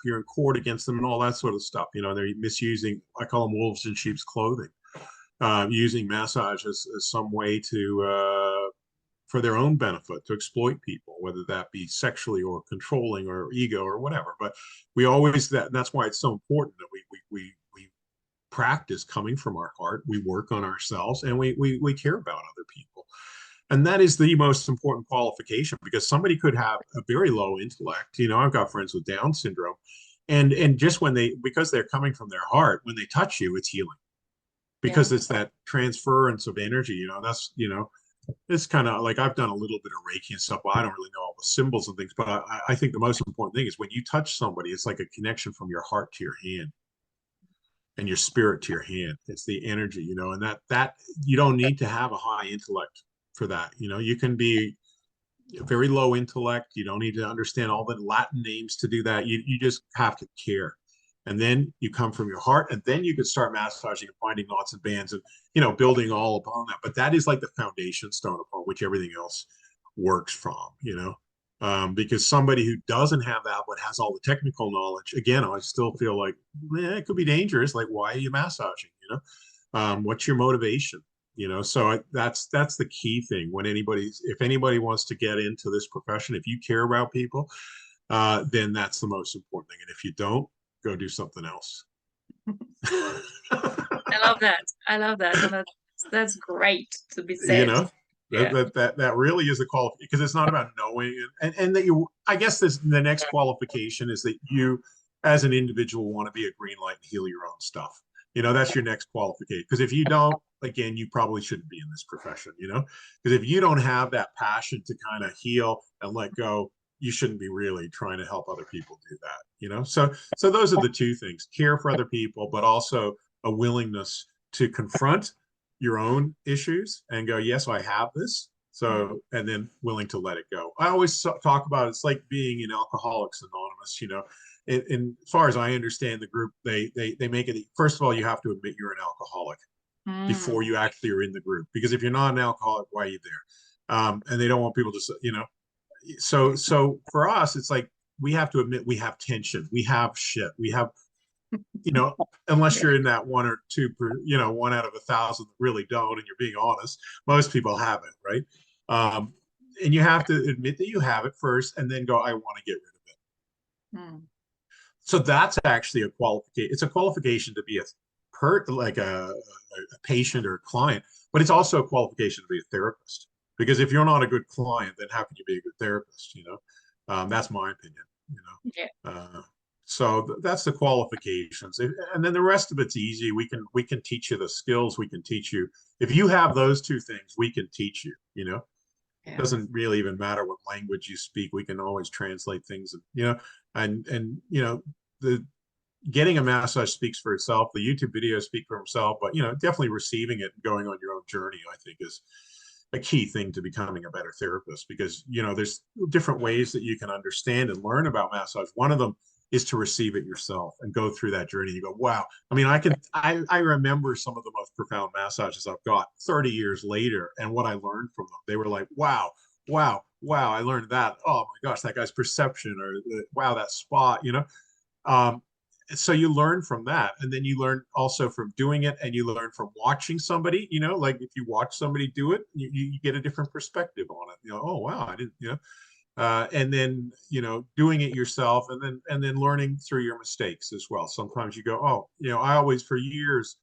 S1: you're in court against them and all that sort of stuff. They're misusing, I call them wolves in sheep's clothing, using massage as some way to for their own benefit, to exploit people, whether that be sexually or controlling or ego or whatever. But we always, that's why it's so important that we practice coming from our heart. We work on ourselves, and we care about other people. And that is the most important qualification, because somebody could have a very low intellect. I've got friends with Down syndrome, and just because they're coming from their heart, when they touch you, it's healing, because it's that transference of energy. It's kind of like, I've done a little bit of Reiki and stuff, but I don't really know all the symbols and things. But I think the most important thing is when you touch somebody, it's like a connection from your heart to your hand, and your spirit to your hand. It's the energy, and that you don't need to have a high intellect for that. You can be very low intellect. You don't need to understand all the Latin names to do that. You just have to care. And then you come from your heart, and then you can start massaging and finding knots and bands and, building all upon that. But that is like the foundation stone upon which everything else works from, because somebody who doesn't have that, but has all the technical knowledge, again, I still feel like, it could be dangerous. Like, why are you massaging? What's your motivation? So that's the key thing. If anybody wants to get into this profession, if you care about people, then that's the most important thing. And if you don't, go do something else.
S2: I love that. That's great to be said.
S1: That really is a qualification, because it's not about knowing, and that I guess the next qualification is that you, as an individual, want to be a green light and heal your own stuff. That's your next qualification. Because if you don't, again, you probably shouldn't be in this profession. Because if you don't have that passion to kind of heal and let go, you shouldn't be really trying to help other people do that. So those are the two things: care for other people, but also a willingness to confront your own issues and go, yes, I have this. So, and then willing to let it go. I always talk about it's like being in Alcoholics Anonymous, you know. And as far as I understand the group, they make it, first of all, you have to admit you're an alcoholic before you actually are in the group. Because if you're not an alcoholic, why are you there? And they don't want people to, you know, so for us, it's like we have to admit we have tension, we have shit, we have, you know, unless you're in that one or two per, you know, one out of 1,000 that really don't, and you're being honest, most people have it, right? And you have to admit that you have it first, and then go, I want to get rid of it. So that's actually a qualification. It's a qualification to be a patient or a client, but it's also a qualification to be a therapist. Because if you're not a good client, then how can you be a good therapist? You know, that's my opinion. You know, so that's the qualifications, and then the rest of it's easy. We can teach you the skills. We can teach you if you have those two things. We can teach you. You know, it doesn't really even matter what language you speak. We can always translate things. You know, and you know the getting a massage speaks for itself. The YouTube videos speak for themselves, but you know, definitely receiving it and going on your own journey, I think, is a key thing to becoming a better therapist. Because you know, there's different ways that you can understand and learn about massage. One of them is to receive it yourself and go through that journey. You go, wow. I mean, I remember some of the most profound massages I've got 30 years later, and what I learned from them. They were like, wow, wow, wow. I learned that. Oh my gosh, that guy's perception, or wow, that spot. You know. So you learn from that, and then you learn also from doing it, and you learn from watching somebody. You know, like if you watch somebody do it, you get a different perspective on it. You know, oh wow, I didn't. You know. And then you know, doing it yourself, and then learning through your mistakes as well. Sometimes you go, oh, you know, I always for years,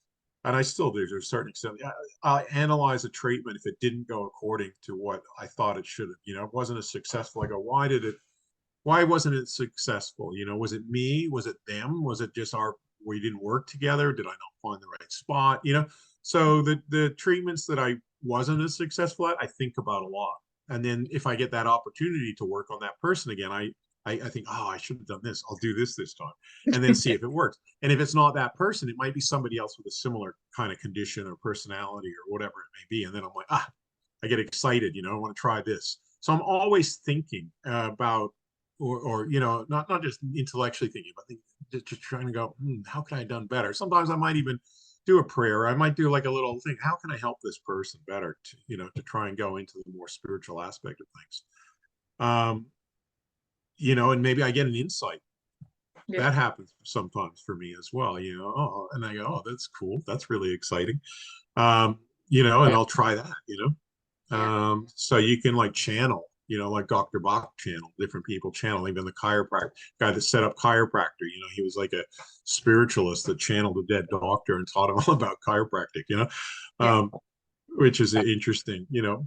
S1: and I still do to a certain extent, I analyze a treatment if it didn't go according to what I thought it should have. You know, it wasn't as successful. I go, why wasn't it successful? You know, was it me? Was it them? Was it just we didn't work together? Did I not find the right spot? You know, so the treatments that I wasn't as successful at, I think about a lot. And then if I get that opportunity to work on that person again, I think, oh, I should have done this. I'll do this time, and then see if it works. And if it's not that person, it might be somebody else with a similar kind of condition or personality or whatever it may be. And then I'm like, I get excited. You know, I want to try this. So I'm always thinking about, or you know, not just intellectually thinking, but just trying to go, how could I have done better? Sometimes I might even do a prayer. I might do like a little thing. How can I help this person better? To, you know, to try and go into the more spiritual aspect of things. You know, and maybe I get an insight. That happens sometimes for me as well. You know, and I go, oh, that's cool. That's really exciting. You know, and I'll try that. You know, so you can like channel. You know, like Dr. Bach channel, different people channel, even the chiropractor guy that set up chiropractor, you know, he was like a spiritualist that channeled a dead doctor and taught him all about chiropractic, you know, which is interesting, you know,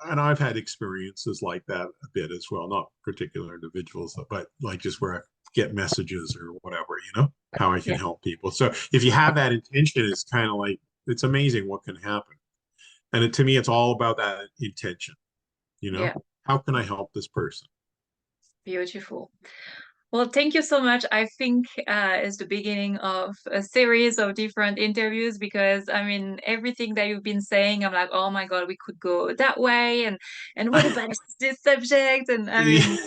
S1: and I've had experiences like that a bit as well, not particular individuals, but like just where I get messages or whatever, you know, how I can help people. So if you have that intention, it's kind of like, it's amazing what can happen. And to me, it's all about that intention, you know. How can I help this person?
S2: Beautiful. Well, thank you so much. I think it's the beginning of a series of different interviews, because I mean, everything that you've been saying, I'm like, oh my God, we could go that way, and what about this subject? And I mean,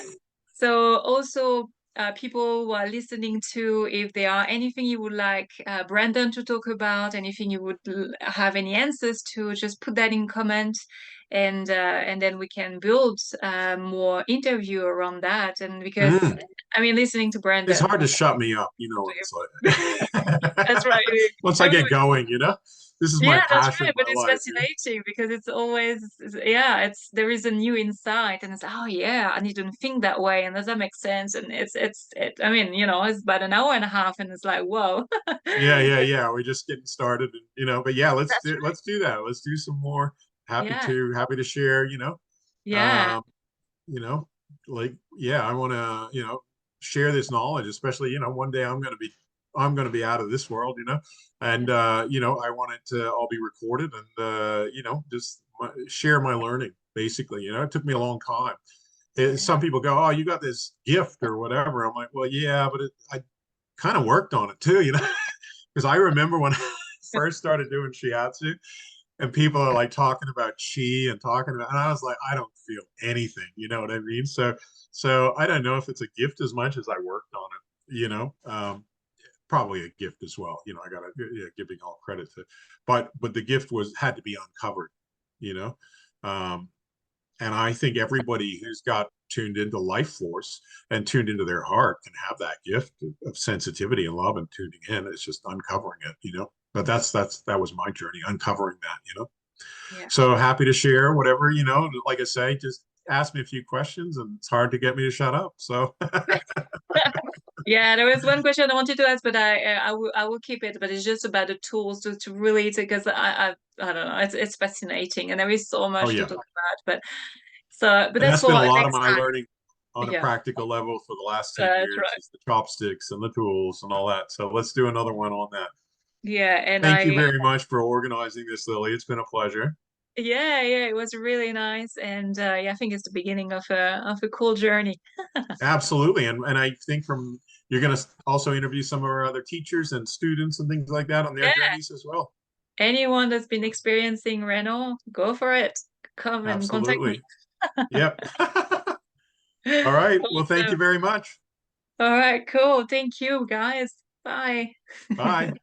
S2: so also people who are listening to, if there are anything you would like Brandon to talk about, anything you would have any answers to, just put that in comment, and then we can build more interview around that. And because I mean, listening to
S1: it's
S2: Brandon,
S1: hard to shut me up. You know what it's like.
S2: that's right.
S1: Once I get going, you know, this is my
S2: That's
S1: passion,
S2: right. But
S1: my
S2: it's
S1: life.
S2: fascinating because it's always, there is a new insight, and it's, oh yeah, I didn't think that way, and does that make sense? And I mean, you know, it's about an hour and a half, and it's like, whoa.
S1: Yeah. We're just getting started, and, you know. But yeah,
S2: That's right.
S1: let's do that. Let's do some more.
S2: Yeah.
S1: Happy to share. You know,
S2: Yeah.
S1: you know, like I want to, you know, share this knowledge, especially, you know, one day I'm going to be out of this world, you know, and you know, I want it to all be recorded, and you know, just share my learning. Basically, you know, it took me a long time. Some people go, oh, you got this gift or whatever. I'm like, well, yeah, but I kind of worked on it too, you know, because I remember when I first started doing shiatsu, and people are like talking about chi and talking about, and I was like, I don't feel anything, you know what I mean? So I don't know if it's a gift as much as I worked on it, probably a gift as well. I got to, giving all credit to, but the gift had to be uncovered, you know. Um, and I think everybody who's got tuned into life force and tuned into their heart can have that gift of sensitivity and love and tuning in. It's just uncovering it. But that was my journey, uncovering that.
S2: Yeah.
S1: So happy to share whatever, like I say, just ask me a few questions and it's hard to get me to shut up. So
S2: Yeah, there was one question I wanted to ask, but I will keep it. But it's just about the tools to really, because I don't know, it's fascinating, and there is so
S1: oh
S2: much to
S1: yeah.
S2: talk about. But
S1: And
S2: that's
S1: that's been
S2: for
S1: a lot of
S2: next
S1: my
S2: time.
S1: learning on a
S2: Yeah,
S1: practical level for the last 10
S2: that's
S1: years
S2: right.
S1: is the chopsticks and the tools and all that. So let's do another one on that.
S2: Yeah, and
S1: Thank you very much for organizing this, Lily. It's been a pleasure.
S2: yeah, it was really nice, and yeah, I think it's the beginning of a cool journey.
S1: Absolutely. And I think you're going to also interview some of our other teachers and students and things like that on their
S2: Yeah,
S1: journeys as well.
S2: anyone that's been experiencing Raynor, go for it. Come and contact me.
S1: Absolutely. Yep. All right. Well, thank you
S2: Awesome.
S1: very much.
S2: All right, cool. Thank you, guys. Bye.
S1: Bye.